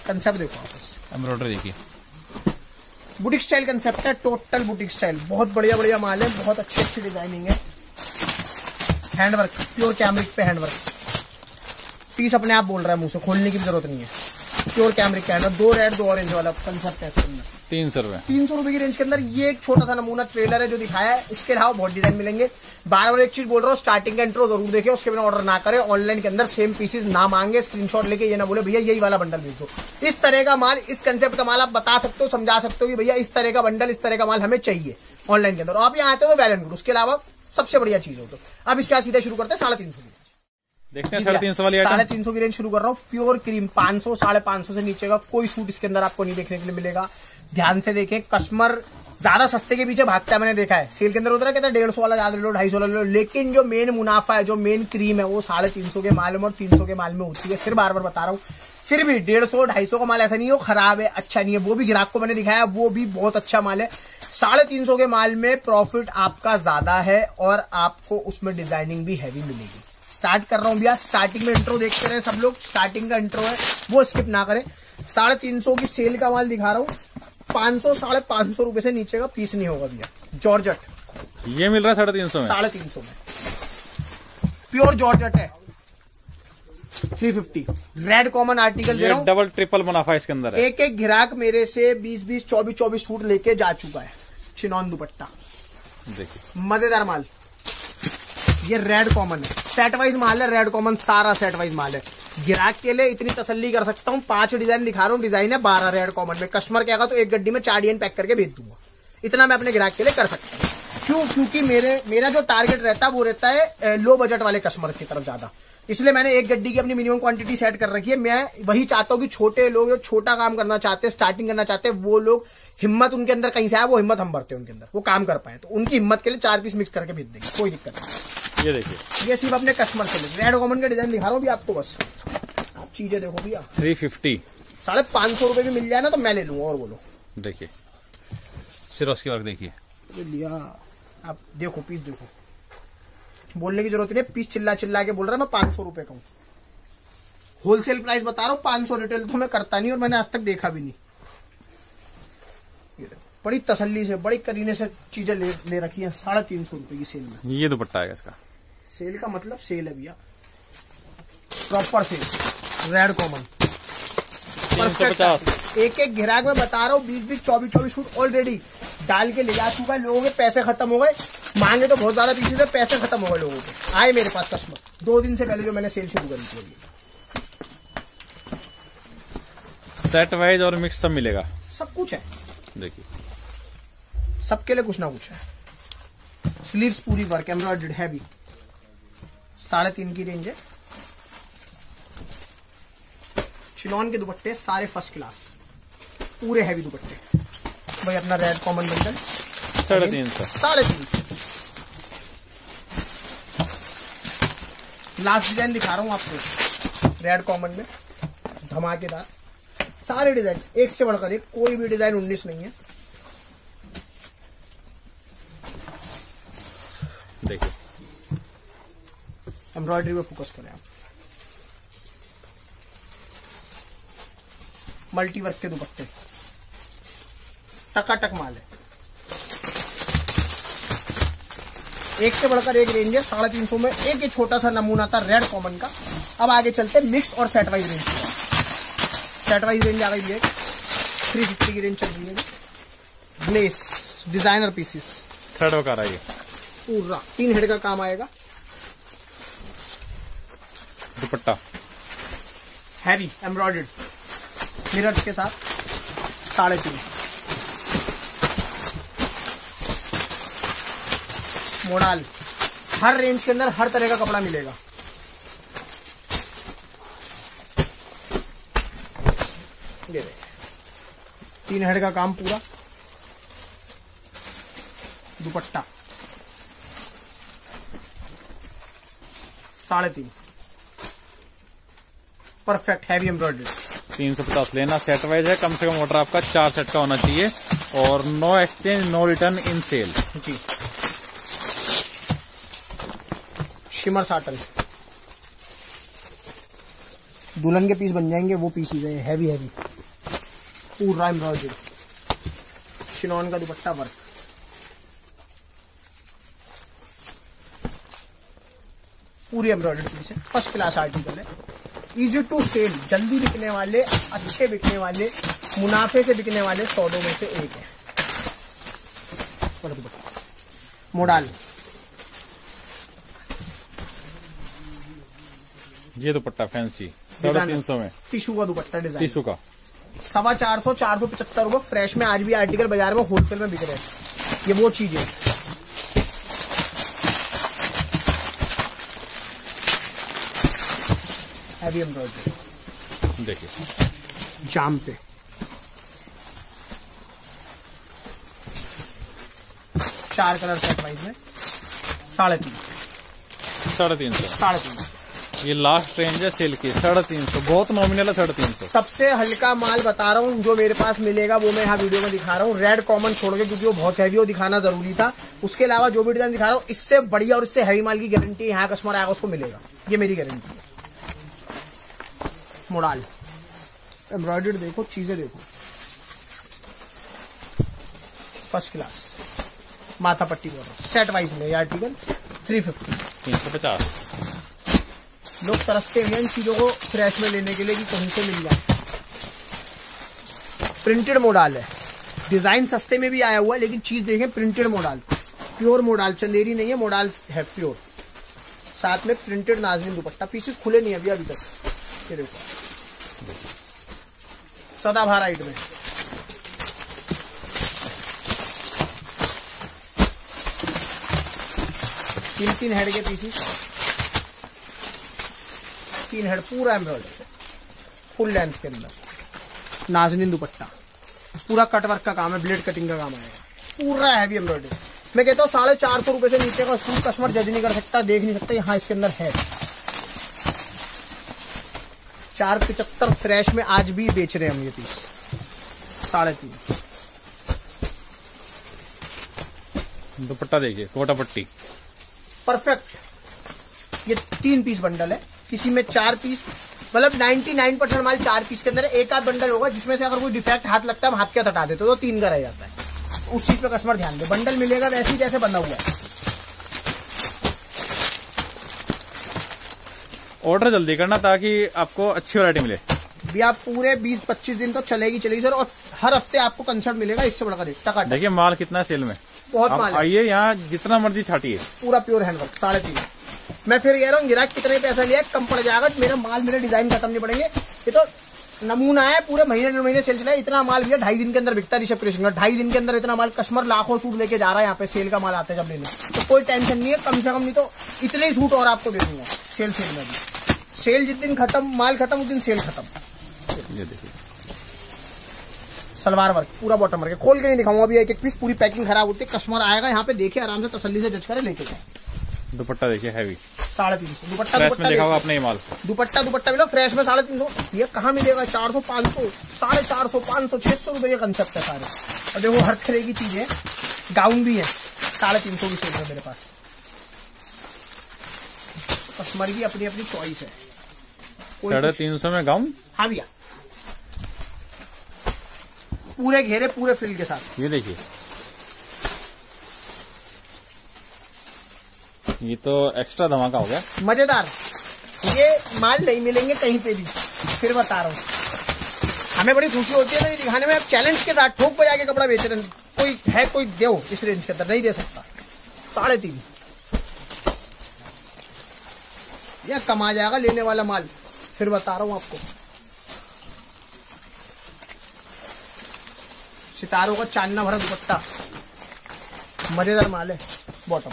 कंसेप्ट देखो आप, एम्ब्रॉयडरी देखिए, बुटीक स्टाइल कंसेप्ट है, टोटल बुटीक स्टाइल, बहुत बढ़िया बढ़िया माल है, बहुत अच्छी डिजाइनिंग है, हैंडवर्क प्योर कैमरिक पे हैंडवर्क, पीस अपने आप बोल रहा है मुंह से, खोलने की भी जरूरत नहीं है। Pure cambric candle, 2 red 2 orange वाला कंसेप्ट है इसके अंदर। 300 रुपए, 300 रुपए की रेंज के अंदर ये एक छोटा सा नमूना ट्रेलर है जो दिखाया है। इसके अलावा बहुत डिजाइन मिलेंगे। बार बार एक चीज बोल रहा हूँ, स्टार्टिंग का इंट्रो जरूर देखें, उसके बिना ऑर्डर ना करें। ऑनलाइन के अंदर सेम पीसेस ना मांगे, स्क्रीनशॉट लेके ये ना बोले भैया यही वाला बंडल भेज दो। इस तरह का माल, इस कंसेप्ट का माल आप बता सकते हो, समझा सकते हो कि भैया इस तरह का बंडल, इस तरह का माल हमें चाहिए ऑनलाइन के अंदर। आप यहाँ आते हो तो वेल एंड गुड, उसके अलावा सबसे बढ़िया चीज हो। तो अब इसका सीधा शुरू करते हैं 350 की। देखते हैं 350 वाली आइटम। 350 की रेंज शुरू कर रहा हूँ। प्योर क्रीम 500 550 से नीचे का कोई सूट इसके अंदर आपको नहीं देखने के लिए मिलेगा। ध्यान से देखें, कस्टमर ज्यादा सस्ते के पीछे भागता है, मैंने देखा है। सेल के अंदर उधर कहता है 150 वाला ज्यादा ले लो, 250 वाला ले लो, लेकिन जो मेन मुनाफा है, जो मेन क्रीम है, वो 350 के माल में और 300 के माल में होती है। फिर बार बार बता रहा हूँ, फिर भी 150 250 का माल ऐसा नहीं है वो खराब है, अच्छा नहीं है। वो भी ग्राहक को मैंने दिखाया, वो भी बहुत अच्छा माल है। 350 के माल में प्रॉफिट आपका ज्यादा है और आपको उसमें डिजाइनिंग भी हैवी मिलेगी। स्टार्ट कर रहा हूँ भैया। स्टार्टिंग में इंट्रो देखते रहे सब लोग, स्टार्टिंग का इंट्रो है वो स्किप ना करें। 350 की सेल का माल दिखा रहा हूँ। 500 550 रुपए से नीचे का पीस नहीं होगा भैया। जॉर्जेट ये मिल रहा है 350 में, 350 में प्योर जॉर्जेट है। 350 रेड कॉमन आर्टिकल दे रहा हूँ। डबल ट्रिपल मुनाफा इसके अंदर है। एक एक ग्राहक मेरे से 20 24 सूट लेके जा चुका है। चिनॉन दुपट्टा देखिए, मजेदार माल। ये रेड कॉमन है, सेट वाइज माल है। रेड कॉमन सारा सेट वाइज माल है। ग्राहक के लिए इतनी तसल्ली कर सकता हूँ, 5 डिजाइन दिखा रहा हूँ, डिजाइन है 12 रेड कॉमन में। कस्टमर क्या कहा तो एक गड्डी में 4 डिजाइन पैक करके भेज दूंगा। इतना मैं अपने ग्राहक के लिए कर सकता हूँ। क्यों? क्योंकि मेरा जो टारगेट रहता है वो रहता है लो बजट वाले कस्टमर की तरफ ज्यादा। इसलिए मैंने एक गड्डी की अपनी मिनिमम क्वांटिटी सेट कर रखी है। मैं वही चाहता हूँ कि छोटे लोग जो छोटा काम करना चाहते हैं, स्टार्टिंग करना चाहते हैं, वो लोग हिम्मत उनके अंदर कहीं से आए, वो हिम्मत हम भरते हैं उनके अंदर, वो काम कर पाए। तो उनकी हिम्मत के लिए 4 पीस मिक्स करके भेज देंगे, कोई दिक्कत नहीं। ये देखिए, ये सिर्फ अपने कस्टमर के लिए रेड कॉमन का डिजाइन दिखा रहा हूँ भी आपको। बस आप चीजें देखो भैया। 350 550 रुपए भी मिल जाए ना तो मैं ले लूंगा। और बोलो। देखिए, सिरोस्की वर्क देखिए, लिया आप देखो, पीस देखो, बोलने की जरूरत नहीं। पीस चिल्ला चिल्ला के बोल रहा है मैं 500 रुपए का हूँ। होलसेल प्राइस बता रहा हूँ 500। रिटेल तो मैं करता नहीं और मैंने आज तक देखा भी नहीं। बड़ी तसल्ली से, बड़ी करीने से चीजें ले रखी है 350 रुपए की सेल में। ये दुपट्टा है इसका। सेल का मतलब सेल है भैया, प्रॉपर सेल। Red common 350। एक एक ग्राहक में बता रहा हूँ 20 24 सूट ऑलरेडी डाल के ले जा चुका है। लोगों के पैसे खत्म हो गए, मांगे तो बहुत ज्यादा पीछे से, पैसे खत्म हो गए लोगों के। आए मेरे पास कस्टमर 2 दिन से पहले जो मैंने सेल शुरू करी थी। सेट वाइज और मिक्स सब मिलेगा, सब कुछ है। देखिए, सबके लिए कुछ ना कुछ है। स्लीव्स पूरी वर्क एम्ब्रॉयडर्ड हैवी। 3.5 की रेंज है। चिनॉन के दुपट्टे सारे फर्स्ट क्लास, पूरे हैवी दुपट्टे। भाई अपना red common bundle 350। Last design दिखा रहा हूं आपको रेड कॉमन में, धमाकेदार। सारे डिजाइन एक से बढ़कर एक, कोई भी डिजाइन 19 नहीं है। देखिए, एम्ब्रॉयडरी पे फोकस करें आप। मल्टी वर्क के दुपट्टे, टकाटक माल है। एक से बढ़कर एक रेंज है। 350 में एक ही छोटा सा नमूना था रेड कॉमन का। अब आगे चलते मिक्स और set wise range. Set wise range आ गई है। 350 की रेंज चल रही है। ग्लेस डिजाइनर पीसेस, थर्ड वर्क आ रहा है। पूरा 3 हेड का काम आएगा। दुपट्टा हैवी एम्ब्रॉयडर्ड मिरर्स के साथ 3.5 मोडाल। हर रेंज के अंदर हर तरह का कपड़ा मिलेगा। ये 3 हेड का काम पूरा। दुपट्टा 3.5 परफेक्ट हैवी एम्ब्रॉयडरी। 350 लेना। सेट वाइज है, कम से कम ऑर्डर आपका 4 सेट का होना चाहिए और नो एक्सचेंज नो रिटर्न इन सेल। जी, शिमर साटन दुल्हन के पीस बन जाएंगे, वो पीस ही गए हैवी हैवी पूरा एम्ब्रॉयडरी। चिनॉन का दुपट्टा वर्क, पूरी एम्ब्रॉयडरी पीस है, फर्स्ट क्लास आर्टिकल है। इजी टू सेल, जल्दी बिकने वाले, अच्छे बिकने वाले, मुनाफे से बिकने वाले सौदों में से एक है। मोडाल, ये दुपट्टा फैंसी 350 में, टिश्यू का दुपट्टा डिजाइन, टिश्यू का 450 475 रुपए फ्रेश में। आज भी आर्टिकल बाजार में होलसेल में बिक रहे हैं। ये वो चीज है। हैवी एम्ब्रॉयडरी देखिए, जाम पे 4 कलर सेट वाइज में 350। ये लास्ट रेंज है सेल की 350, बहुत नॉमिनल है 350। सबसे हल्का माल बता रहा हूँ जो मेरे पास मिलेगा वो मैं यहाँ वीडियो में दिखा रहा हूँ। रेड कॉमन छोड़ के, क्योंकि वो बहुत हैवी हो, दिखाना जरूरी था। उसके अलावा जो भी डिजाइन दिखा रहा हूँ इससे बढ़िया और इससे हैवी माल की गारंटी यहाँ कस्टमर आएगा उसको मिलेगा, ये मेरी गारंटी है। मोडाल एम्ब्रॉयडर्ड देखो, चीजें देखो फर्स्ट क्लास। माथा पट्टी सेट वाइज में ये आर्टिकल 350। लोग तरसते हैं इन चीजों को फ्रेश में लेने के लिए कि कहीं से मिल जाए। प्रिंटेड मोडाल है, डिजाइन सस्ते में भी आया हुआ है, लेकिन चीज देखें printed modal, pure modal, Chanderi नहीं है, मोडाल है प्योर। साथ में प्रिंटेड नाज़नीन दुपट्टा, पीसेस खुले नहीं है अभी तक। ये देखो सदाबहार आइटम में तीन हेड के पीसेस, 3 हेड पूरा एम्ब्रॉयडरी फुल लेंथ के अंदर, नाज़नीन दुपट्टा, पूरा कटवर्क का काम है, ब्लेड कटिंग का काम आएगा, पूरा हैवी एम्ब्रॉयडरी। मैं कहता हूँ 450 रुपए से नीचे का सूट कस्टमर जज नहीं कर सकता, देख नहीं सकता। यहाँ इसके अंदर है 475 फ्रेश में आज भी बेच रहे हैं हम ये पीस 350। दुपट्टा देखिए, कोटा पट्टी परफेक्ट। ये 3 पीस बंडल है, किसी में 4 पीस, मतलब 99% माल 4 पीस के अंदर है। एक आध बंडल होगा जिसमें से अगर कोई डिफेक्ट हाथ लगता है हम हाथ क्या हटा देते तो 3 का रह जाता है। उस चीज पे कस्टमर ध्यान दे। बंडल मिलेगा वैसे ही जैसे बना हुआ है। ऑर्डर जल्दी करना ताकि आपको अच्छी वैरायटी मिले। भी आप पूरे 20-25 दिन तो चलेगी सर, और हर हफ्ते आपको कंसर्ट मिलेगा एक से बढ़कर एक। टका देखिए माल कितना सेल में, बहुत माल है। आइए यहाँ जितना मर्जी छाटिए, पूरा प्योर हैंडवर्क 350। मैं फिर कह रहा हूँ गिराक कितने पैसा लिया कम पड़ जाएगा, मेरा माल मेरे डिजाइन खत्म नहीं पड़ेंगे। ये तो नमूना है, पूरे महीने 2 महीने सेल चला है। इतना माल भैया 2.5 दिन के अंदर बिकता है ऋषभ क्रिएशन का। 2.5 दिन के अंदर इतना माल कस्टमर लाखों सूट लेके जा रहा है यहाँ पे। सेल का माल आता है जब लेने, तो कोई टेंशन नहीं है। कम से कम नहीं तो इतने ही सूट और आपको दे दूंगा सेल में भी। सेल जिस दिन खत्म, माल खत्म, उस दिन सेल खत्म। ये देखिए सलवार वर्क, पूरा बॉटम वर्क, खोल के नहीं दिखाऊंगा अभी एक एक पीस। पूरी पैकिंग खराब होती है, कस्टमर आएगा यहाँ पे देखे आराम से तसल्ली से जज करे लेके जाए। दुपट्टा देखिए हैवी 350 दुपट्टा। फ्रेश में दिखाओ अपने माल। दुपट्टा मिला फ्रेश में 350। ये कहाँ मिलेगा? 400, 500, 450, 500, 600 रुपए के कंसेप्ट है सारे। और देखो हर तरह की चीज है, गाउन भी है 350 की सेल है मेरे पास। कस्टमर की अपनी अपनी चॉइस है। 350 में गाउन। हाँ भैया, पूरे घेरे पूरे फ्रिल के साथ। ये देखिए, ये तो एक्स्ट्रा धमाका हो गया, मजेदार। ये माल नहीं मिलेंगे कहीं पे भी, फिर बता रहा हूँ। हमें बड़ी खुशी होती है ना ये दिखाने में। आप चैलेंज के साथ ठोक बजा के कपड़ा बेच रहे हैं। कोई है कोई दो इस रेंज के अंदर, नहीं दे सकता। 350 या कमा जाएगा लेने वाला माल, फिर बता रहा हूँ आपको। सितारों का चांदना भरा दुपट्टा, मजेदार माल है। बॉटम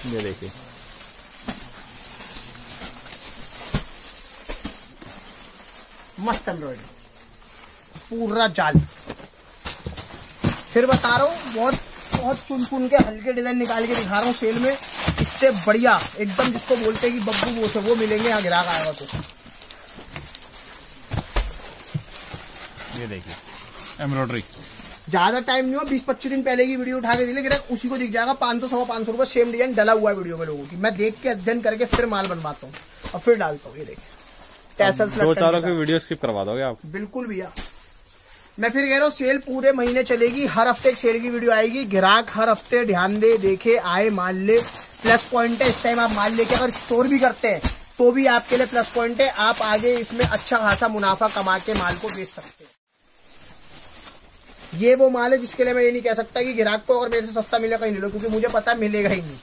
ये देखिए, मस्त एम्ब्रॉयडरी, पूरा जाल। फिर बता रहा हूँ, बहुत बहुत चुन के हल्के डिजाइन निकाल के दिखा रहा हूँ सेल में। इससे बढ़िया एकदम जिसको बोलते हैं कि बब्बू वो से वो मिलेंगे यहाँ ग्राहक आएगा तो। ये देखिए एम्ब्रॉयडरी, ज्यादा टाइम नहीं हो, 20-25 दिन पहले की वीडियो उठा के दिले ग्राहक उसी को दिख जाएगा। 500-550 रुपए सेम डिजाइन डला हुआ है वीडियो में लोगों की। मैं देख के अध्ययन करके फिर माल बनवाता हूँ और फिर डालता हूँ। ये देखिए टैसल्स, 2-4 की वीडियो स्किप करवा दोगे आप? बिल्कुल भैया। मैं फिर कह रहा हूँ सेल पूरे महीने चलेगी, हर हफ्ते एक सेल की वीडियो आएगी। ग्राहक हर हफ्ते ध्यान दे, देखे, आए, माल ले। प्लस पॉइंट है इस टाइम आप माल लेके अगर स्टोर भी करते हैं तो भी आपके लिए प्लस पॉइंट है, आप आगे इसमें अच्छा खासा मुनाफा कमा के माल को बेच सकते हैं। ये वो माल है जिसके लिए मैं ये नहीं कह सकता कि ग्राहक को अगर मेरे से सस्ता मिलेगा ही नहीं लो, क्योंकि मुझे पता है मिलेगा ही नहीं,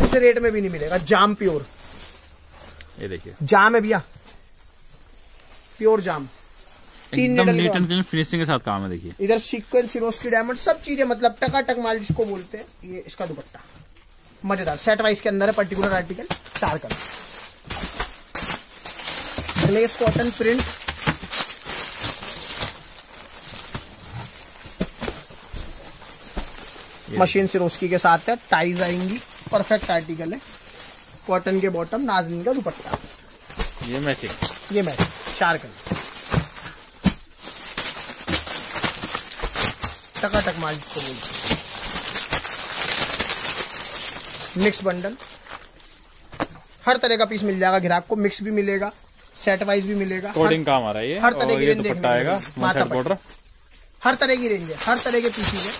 इस रेट में भी नहीं मिलेगा। जाम प्योर, ये देखिए जाम है भैया, प्योर जाम, 3 एकदम needle neat and clean finishing के साथ काम है। देखिए इधर सीक्वेंस, सिरोस्की डायमंड, सब चीजें मतलब टकाटक माल जिसको बोलते हैं। ये इसका दुपट्टा मजेदार सेट वाइज के अंदर है, particular article, 4 colour, glace cotton print, machine Swarovski के साथ है, टाइज आएंगी, परफेक्ट आर्टिकल है। कॉटन के बॉटम, नाजनीन का दुपट्टा, ये मैचिंग, ये मैच 4 कलर, टकाटक माल जिसको बोलते हैं। मिक्स बंडल, हर तरह का पीस मिल जाएगा ग्राहक को, मिक्स भी मिलेगा, सेट वाइज भी मिलेगा, कोडिंग काम आ रहा है ये, हर तरह की रेंज दुपट्टा आएगा, माथा बॉर्डर, हर तरह की रेंज है, हर तरह के पीसीज है।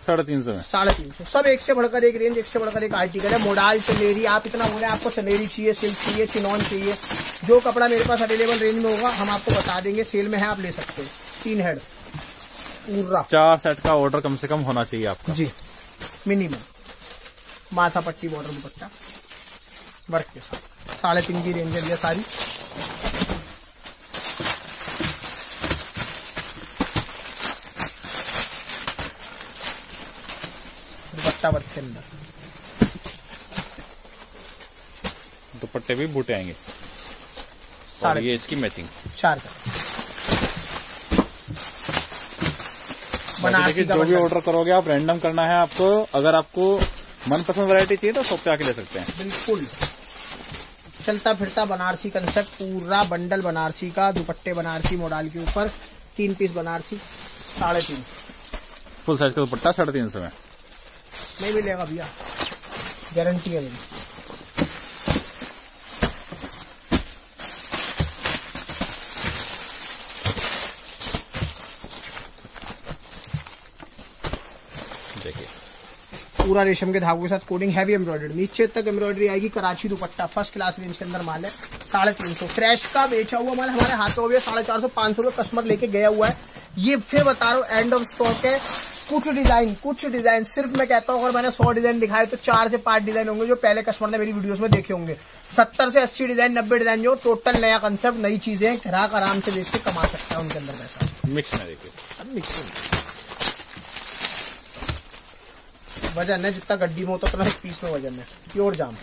350 में, 350, सब एक से बढ़कर एक रेंज, एक से बढ़कर एक आर्टिकल है। मोडाल, चनेरी, आप इतना बोले आपको चनेरी चाहिए, सिल्क चाहिए, चिनॉन चाहिए, जो कपड़ा मेरे पास अवेलेबल रेंज में होगा हम आपको बता देंगे। सेल में है, आप ले सकते हैं। 3 हेड पूरा, 4 सेट का ऑर्डर कम से कम होना चाहिए आपका जी, मिनिमम। माथा पट्टी बॉर्डर दुपट्टा वर्क के साथ, 3.5 की रेंज है भैया सारी। दुपट्टा वर्क के अंदर, दुपट्टे भी बूटे आएंगे, और ये इसकी मैचिंग 4 का बनारसी का। जो भी ऑर्डर करोगे आप रैंडम करना है आपको, अगर आपको मनपसंद वैरायटी चाहिए तो शॉप पे आके ले सकते हैं। बिल्कुल चलता फिरता बनारसी कंसेप्ट, पूरा बंडल बनारसी का, दुपट्टे बनारसी मॉडल के ऊपर, 3 पीस बनारसी, 3.5 फुल साइज का दुपट्टा 350 में नहीं मिलेगा भैया, गारंटी है मेरी। देखिए पूरा रेशम के धागों के साथ कोडिंग, हैवी एम्ब्रॉयडरी, नीचे तक एम्ब्रॉयडरी आएगी। कराची दुपट्टा, फर्स्ट क्लास रेंज के अंदर माल है। 350 फ्रेश का बेचा हुआ माल हमारे हाथों में 450-500 रुपये कस्टमर लेके गया हुआ है। ये फिर बता रहा हूँ एंड ऑफ स्टॉक है। कुछ डिजाइन सिर्फ मैं कहता हूँ अगर मैंने 100 डिजाइन दिखाए तो 4 से 5 डिजाइन होंगे जो पहले कस्टमर ने मेरी वीडियोस में देखे होंगे। 70 से 80 डिजाइन, 90 डिजाइन जो टोटल नया कंसेप्ट, नई चीजें, ग्राहक आराम से देख के कमा सकता है उनके अंदर पैसा। मिक्स में देखिए, सब मिक्स में वजन है, जितना गड्डी में होता उतना एक पीस में वजन है। प्योर जाम,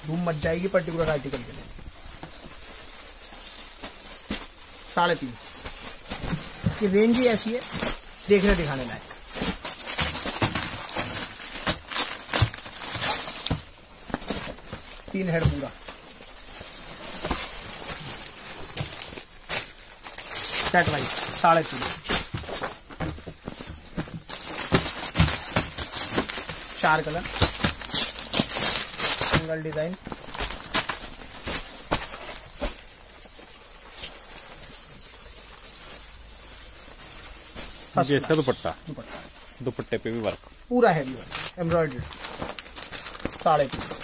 धूम मच जाएगी पर्टिकुलर आर्टिकल के लिए। 3.5 की रेंज ही ऐसी है, देखने दिखाने लायक। तीन हेड पूरा set wise 3.5, 4 colour, single design, ये इसका दुपट्टा दुपट्टे पे भी वर्क, पूरा हैवी वर्क, एम्ब्रॉयडरी, 3.5।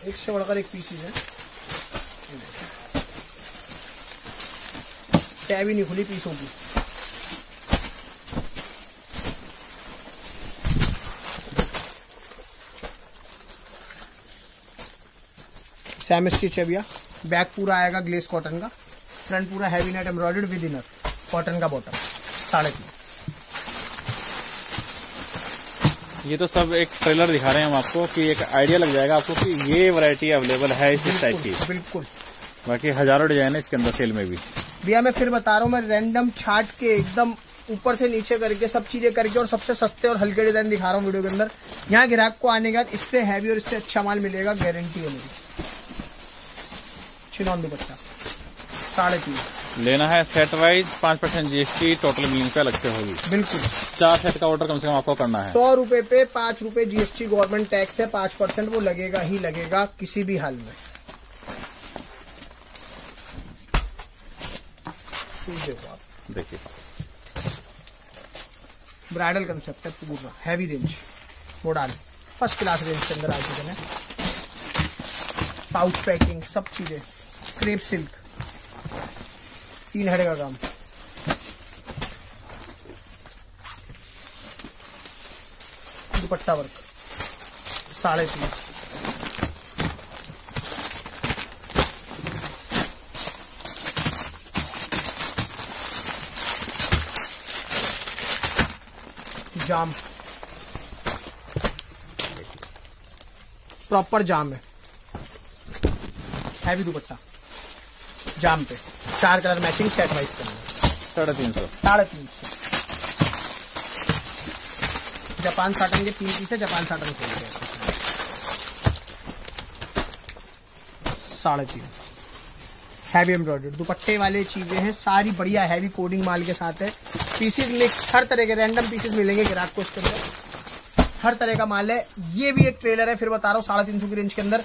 एक से बढ़कर एक पीसीज है, टैब ही नहीं खुली पीस होगी। सैम स्टिच है भैया, बैक पूरा आएगा ग्लेस कॉटन का, फ्रंट पूरा heavy net embroidered with inner, cotton का बॉटम, 3.5। ये तो सब एक ट्रेलर दिखा रहे हैं हम आपको कि एक आइडिया लग जाएगा आपको कि ये वैरायटी अवेलेबल है इस टाइप की। बिल्कुल, बाकी हजारों डिजाइन है इसके अंदर सेल में भी। भैया मैं फिर बता रहा हूँ, मैं रैंडम छाट के एकदम ऊपर से नीचे करके सब चीजें करके और सबसे सस्ते और हल्के डिजाइन दिखा रहा हूँ वीडियो के अंदर। यहाँ ग्राहक को आने के बाद इससे हैवी और इससे अच्छा माल मिलेगा, गारंटी है मेरी। चिनॉन दुपट्टा 3.5 लेना है set wise 5% GST total billing पे अलग से होगी। बिल्कुल 4 सेट का ऑर्डर कम से कम आपको करना है। 100 रुपए पे 5 रुपए GST गवर्नमेंट टैक्स है, 5% वो लगेगा ही लगेगा किसी भी हाल में। देखो आप देखिए ब्राइडल कंसेप्ट है पूरा, heavy range model first class range के अंदर आ चुके हैं। पाउच पैकिंग सब चीजें, क्रेप सिल्क 3 हेड का काम, दुपट्टा वर्क 3.5। जाम प्रॉपर जाम है, हैवी दुपट्टा जाम पे 4 कलर मैचिंग सेट वाइज करना 350। जापान साटन के 3 पीस है, जापान साटन खोल के 3.5। हैवी एम्ब्रॉयडर्ड दुपट्टे वाले चीजें हैं सारी, बढ़िया हैवी कोडिंग माल के साथ है। पीसेस मिक्स हर तरह के रैंडम पीसेस मिलेंगे ग्राहक को इसके अंदर, हर तरह का माल है। ये भी एक ट्रेलर है, फिर बता रहा हूँ 350 की रेंज के अंदर।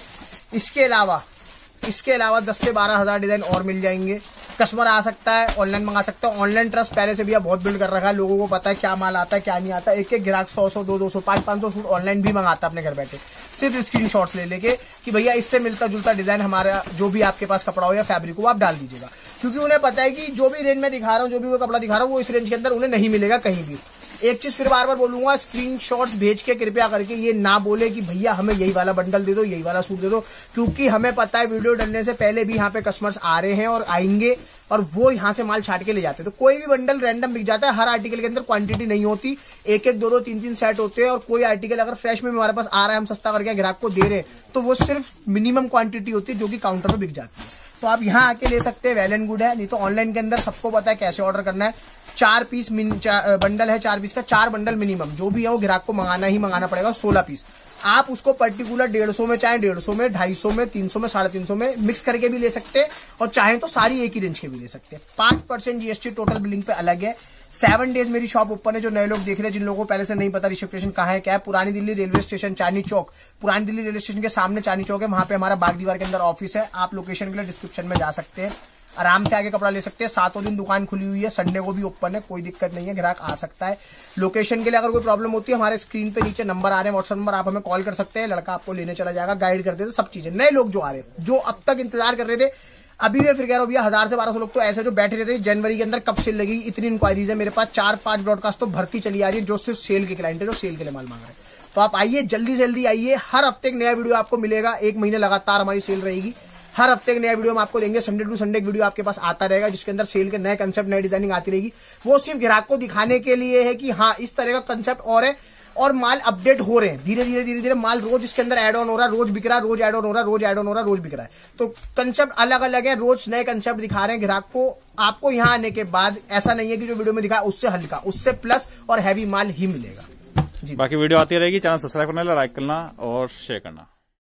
इसके अलावा 10 से 12 हजार डिजाइन और मिल जाएंगे। कस्टमर आ सकता है, ऑनलाइन मंगा सकता है। ऑनलाइन ट्रस्ट पहले से भी बहुत बिल्ड कर रखा है, लोगों को पता है क्या माल आता है क्या नहीं आता। एक एक ग्राहक 100 200 500 सूट ऑनलाइन भी मंगाता है अपने घर बैठे, सिर्फ स्क्रीनशॉट्स ले लेके कि भैया इससे मिलता जुलता डिजाइन हमारा जो भी आपके पास कपड़ा हो या फैब्रिक हो आप डाल दीजिएगा, क्योंकि उन्हें पता है कि जो भी रेंज में दिखा रहा हूँ, जो भी वो कपड़ा दिखा रहा हूँ, वो इस रेंज के अंदर उन्हें नहीं मिलेगा कहीं भी। एक चीज फिर बार बार बोलूंगा, स्क्रीनशॉट्स भेज के कृपया करके ये ना बोले कि भैया हमें यही वाला बंडल दे दो, यही वाला सूट दे दो, क्योंकि हमें पता है वीडियो डालने से पहले भी यहाँ पे कस्टमर्स आ रहे हैं और आएंगे और वो यहाँ से माल छाट के ले जाते हैं। तो कोई भी बंडल रैंडम बिक जाता है, हर आर्टिकल के अंदर क्वांटिटी नहीं होती, 1-1 2-2 3-3 सेट होते हैं। और कोई आर्टिकल अगर फ्रेश में हमारे पास आ रहा है, हम सस्ता करके ग्राहक को दे रहे हैं, तो वो सिर्फ मिनिमम क्वांटिटी होती है जो कि काउंटर पर बिक जाती है। तो आप यहाँ आके ले सकते हैं, वेल एंड गुड है। नहीं तो ऑनलाइन के अंदर सबको पता है कैसे ऑर्डर करना है। 4 पीस बंडल है, 4 पीस का 4 बंडल मिनिमम जो भी है वो ग्राहक को मंगाना ही मंगाना पड़ेगा। 16 पीस आप उसको पर्टिकुलर 150 में, चाहे 150 में, 250 में, 300 में, 350 में मिक्स करके भी ले सकते हैं, और चाहे तो सारी एक ही रेंज के भी ले सकते हैं। 5% GST टोटल बिलिंग पे अलग है। 7 डेज मेरी शॉप ओपन है। जो नए लोग देख रहे हैं, जिन लोगों को पहले से नहीं पता ऋषभ क्रिएशन कहाँ है क्या है, पुरानी दिल्ली रेलवे स्टेशन चांदनी चौक, पुरानी दिल्ली रेलवे स्टेशन के सामने चांदनी चौक है, वहां पे हमारा बाग दीवार के अंदर ऑफिस है। आप लोकेशन के लिए डिस्क्रिप्शन में जा सकते हैं, आराम से आके कपड़ा ले सकते हैं। 7 दिन दुकान खुली हुई है, संडे को भी ओपन है, कोई दिक्कत नहीं है, ग्राहक आ सकता है। लोकेशन के लिए अगर कोई प्रॉब्लम होती है, हमारे स्क्रीन पे नीचे नंबर आ रहे हैं, व्हाट्सएप नंबर, आप हमें कॉल कर सकते हैं, लड़का आपको लेने चला जाएगा, गाइड कर देते सब चीजें। नए लोग जो आ रहे हैं, जो अब तक इंतजार कर रहे थे, अभी मैं फिर कह रहा हूँ भैया 1000 से 1200 लोग तो ऐसे जो बैठे रहते हैं जनवरी के अंदर कब सेल लगेगी, इतनी इंक्वायरीज है मेरे पास। 4-5 ब्रॉडकास्ट तो भर्ती चली आ रही है, जो सिर्फ सेल के क्लाइंट है, जो सेल के लिए माल मांग रहे हैं। तो आप आइए, जल्दी से जल्दी आइए। हर हफ्ते एक नया वीडियो आपको मिलेगा, 1 महीने लगातार हमारी सेल रहेगी। हर हफ्ते एक नया वीडियो हम आपको देंगे, संडे टू संडे एक वीडियो आपके पास आता रहेगा, जिसके अंदर सेल के नए कंसेप्ट, नई डिजाइनिंग आती रहेगी। वो सिर्फ ग्राहक को दिखाने के लिए है कि हाँ इस तरह का कंसेप्ट और है, और माल अपडेट हो रहे हैं धीरे धीरे माल रोज इसके अंदर ऐड ऑन हो रहा है, रोज बिक रहा है, रोज ऐड ऑन हो रहा है, रोज ऐड ऑन हो रहा है, रोज बिक रहा है। तो कंसेप्ट अलग अलग है, रोज नए कंसेप्ट दिखा रहे हैं ग्राहक को। आपको यहाँ आने के बाद ऐसा नहीं है कि जो वीडियो में दिखाया उससे हल्का, उससे प्लस और हैवी माल ही मिलेगा जी। बाकी वीडियो आती रहेगी, चैनल सब्सक्राइब करना, लाइक करना और शेयर करना।